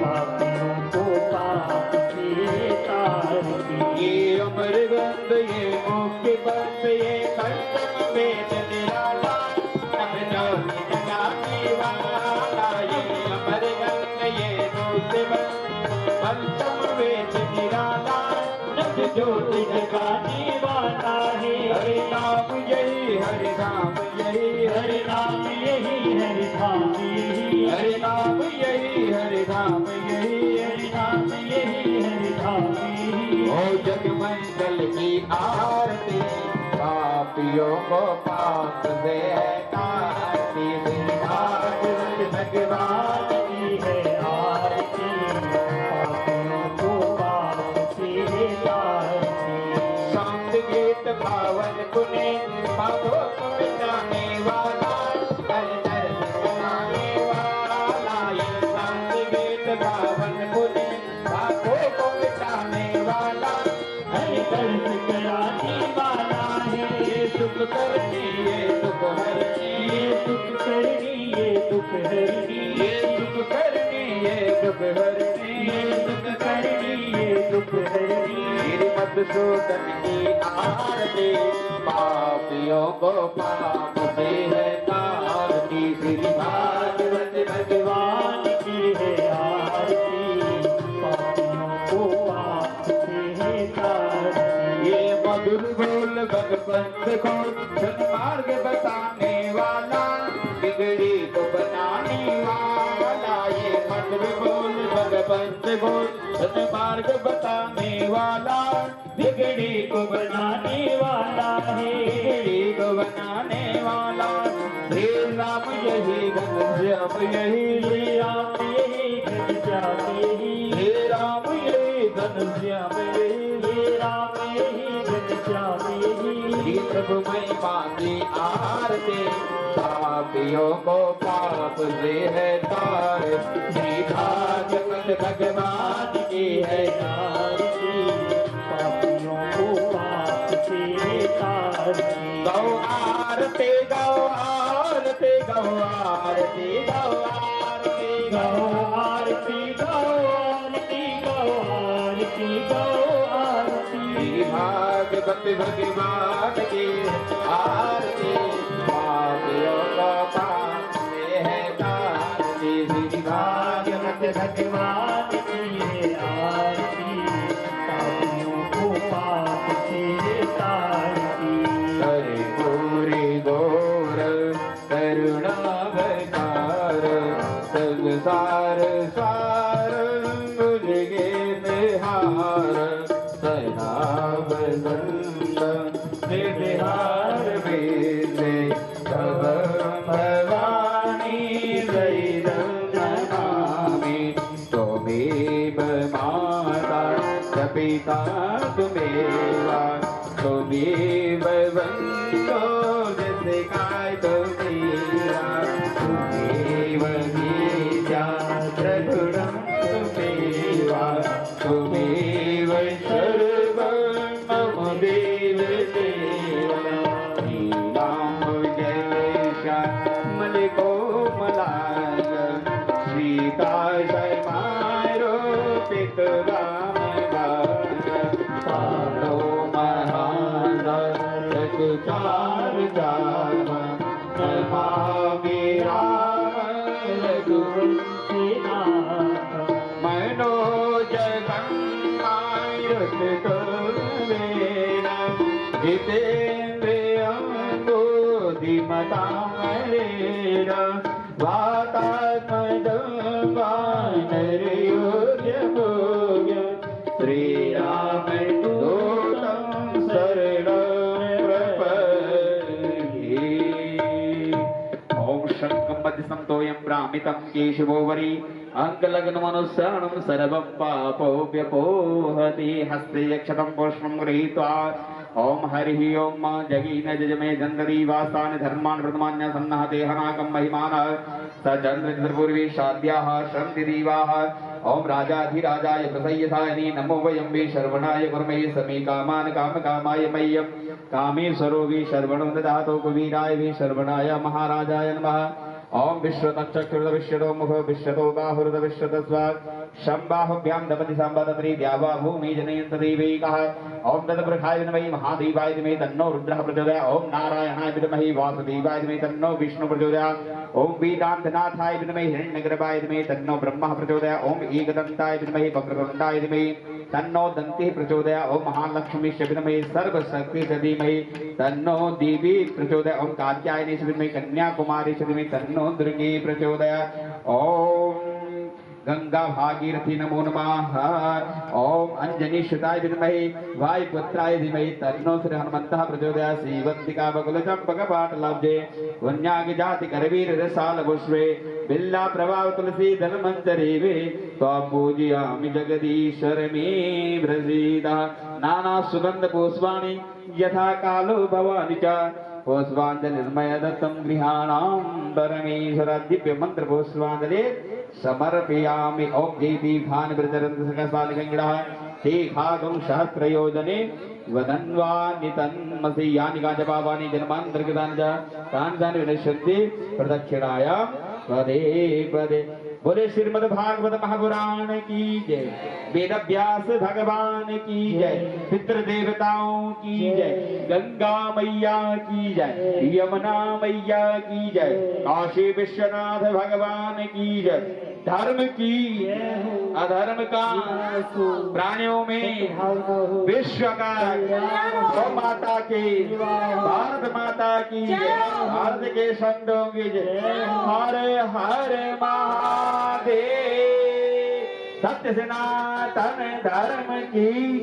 C: पापियों को पाप से तारती। ये अमर गंध ये मुक्ति बंद ये खंड में निरा हरि धाम यही हरि नाम यही हरि धाम यही हरि नाम यही हरि धाम यही हरि नाम यही हरि धाम यही ओ जगमंडल की आरती पापियों को पाप से तारती भागवत भगवान की है आरती पापियों को पाप से तारती शांत गीत पावन पुण्य पापों को मिटाने वाला हर दर्द बनाने वाला ये शांत गीत पावन पुण्य पापों को मिटाने वाला हर दर्द कराने वाला है ये सुख करनी ये सुख हरनी ये सुख करनी ये दुख हरनी ये सुख करनी ये दुख हरनी ये सुख करनी ये दुख हरनी मधुसूदन की आरती पापियों को पाप से है तारती श्री भागवत भगवान की है आरती पापियों को पाप से है तारती ये मधुर बोल भगवंत को सन्मार्ग बताने वाला बिगड़ी को बनाने वाला ये मधुर बोल भगवंत को सन्मार्ग बताने वाला बिगड़ी को बनाने वाला है बिगड़ी को बनाने वाला श्री राम यही घनश्याम यही श्री राम यही घनश्याम यही श्री राम यही घनश्याम यही श्री राम यही घनश्याम यही श्री प्रभु महिमा की आरती पापियों को पाप से है तार श्री भागवत भगवान की है आरती पापियों को पाप से तारती गौ आरती गौ आरती गौ आरती गौ आरती गौ आरती गौ आरती गौ आरती गौ आरती भागवत भगवान की आरती पापियों को पाप से है तारती श्री भागवत भगवान की है आरती पापियों को पाप से तारती हरे गौरी गौर करुणावतार संसार सार मुझे बिहार सनावंद बिहार बेले तब भवानी नमामि त्वमेव माता च पिता त्वमेवा त्वमेव वन्दो जसिकाय त्वमेवा त्वमेव नीत्या प्रगुणं त्वमेवा त्वमेव सर्वं मम देव देवा नीलां जलेशा मलिको मलाय सीता शर्मारो पितराम पारो महान रघुचार जाम नमामि राम रघुवंशी नाथ मनोजगं मारुततुल्येन जितेन्द्रियं बुद्धिमतां मरेण वातात्मजं वानरयोग्यभोग्यं श्रीरामदूतं शरणं प्रपद्ये ॐ शङ्खं मध्यस्थं तोयं भ्रामितं केशवोवरी अङ्गलग्नमनुसरणं सर्वं पापोऽव्यपोहति हस्ते यक्षतं पुष्पं गृहीत्वा ओम हरि ओम जगीन जजमे जंदरी वास्तान धर्मान प्रथमान्य सन्नहते हनाकं महिमान सचंद्रपूर्वी शाद्याः शन्ति दीवाः ओम राजाधिराजाय प्रसय्यसायने नमो वयं वे शर्वणाय कुर्महे समे कामान् कामकामाय मह्यं कामेश्वरो वे शर्वणो ददातो कुवीराय वे शर्वणाय महाराजाय नमः ओम विश्वतक्षुर्द विश्वतो मुखो विश्वतो बाहुर्द विश्वतस्वात् शम्बाहुभ्यां दपति संबदपरि द्यावा भूमि जनयन्त देवैकः ओम तत्पुरुषाय विद्महे महादेवाय धीमहि तन्नो रुद्रः प्रचोदयात् ओम नारायणाय विद्महे वासुदेवाय धीमहि तन्नो विष्णु प्रचोदयात् ओम वेदान्तनाथाय विद्महे हिरण्यगर्भाय धीमहि तन्नो ब्रह्मः प्रचोदयात् ओम एकदन्ताय विद्महे वक्रतुण्डाय धीमहि तन्नो दन्ति प्रचोदयात्। ओम महालक्ष्मी विद्महे सर्वशक्ति धीमहि तन्नो देवी प्रचोदयात्। ओम कात्यायनी विद्महे कन्याकुमारी धीमहि तन्नो दुर्गे प्रचोदयात्। ओम गंगा भागीरथी नमो नमः। ओम अंजनी सुताय विद्महे वायुपुत्राय धीमहि तन्नो श्री हनुमन्तः प्रचोदयात्। श्रीवन्तिका बकुल चंपक पाटलाब्जे वन्याग जाति करवीर रसाल पुष्पे बिल्ला प्रभाव तुलसी धनमंतरे वे त्वां पूजयामि जगदीश्वर मे प्रसीदा। नाना सुगंध पुष्पाणि यथा कालो भवानि च पुष्पाञ्जलिर्मय दत्तं गृहाणां परमेश्वर। दिव्य मंत्र पुष्पाञ्जलि समर्पयामि। ओम दीदीघान प्रचरन्ति सकसालिगङ्गडः तेघागं सहस्रयोजने वदन्वानितन्मसि यानि गाजपावानि जन्मान्तर्गतानि च तानि विनश्यन्ति प्रदक्षिणायां पदे पदे। बोले श्रीमद् भागवत महापुराण की जय। वेद व्यास भगवान की जय। पितृ देवताओं की जय। गंगा मैया की जय। यमुना मैया की जय। काशी विश्वनाथ भगवान की जय। धर्म की अधर्म का प्राणियों में विश्व का गौ माता की भारत माता की भारत के संतों की जय। हर हर महादेव। सत्य सनातन धर्म की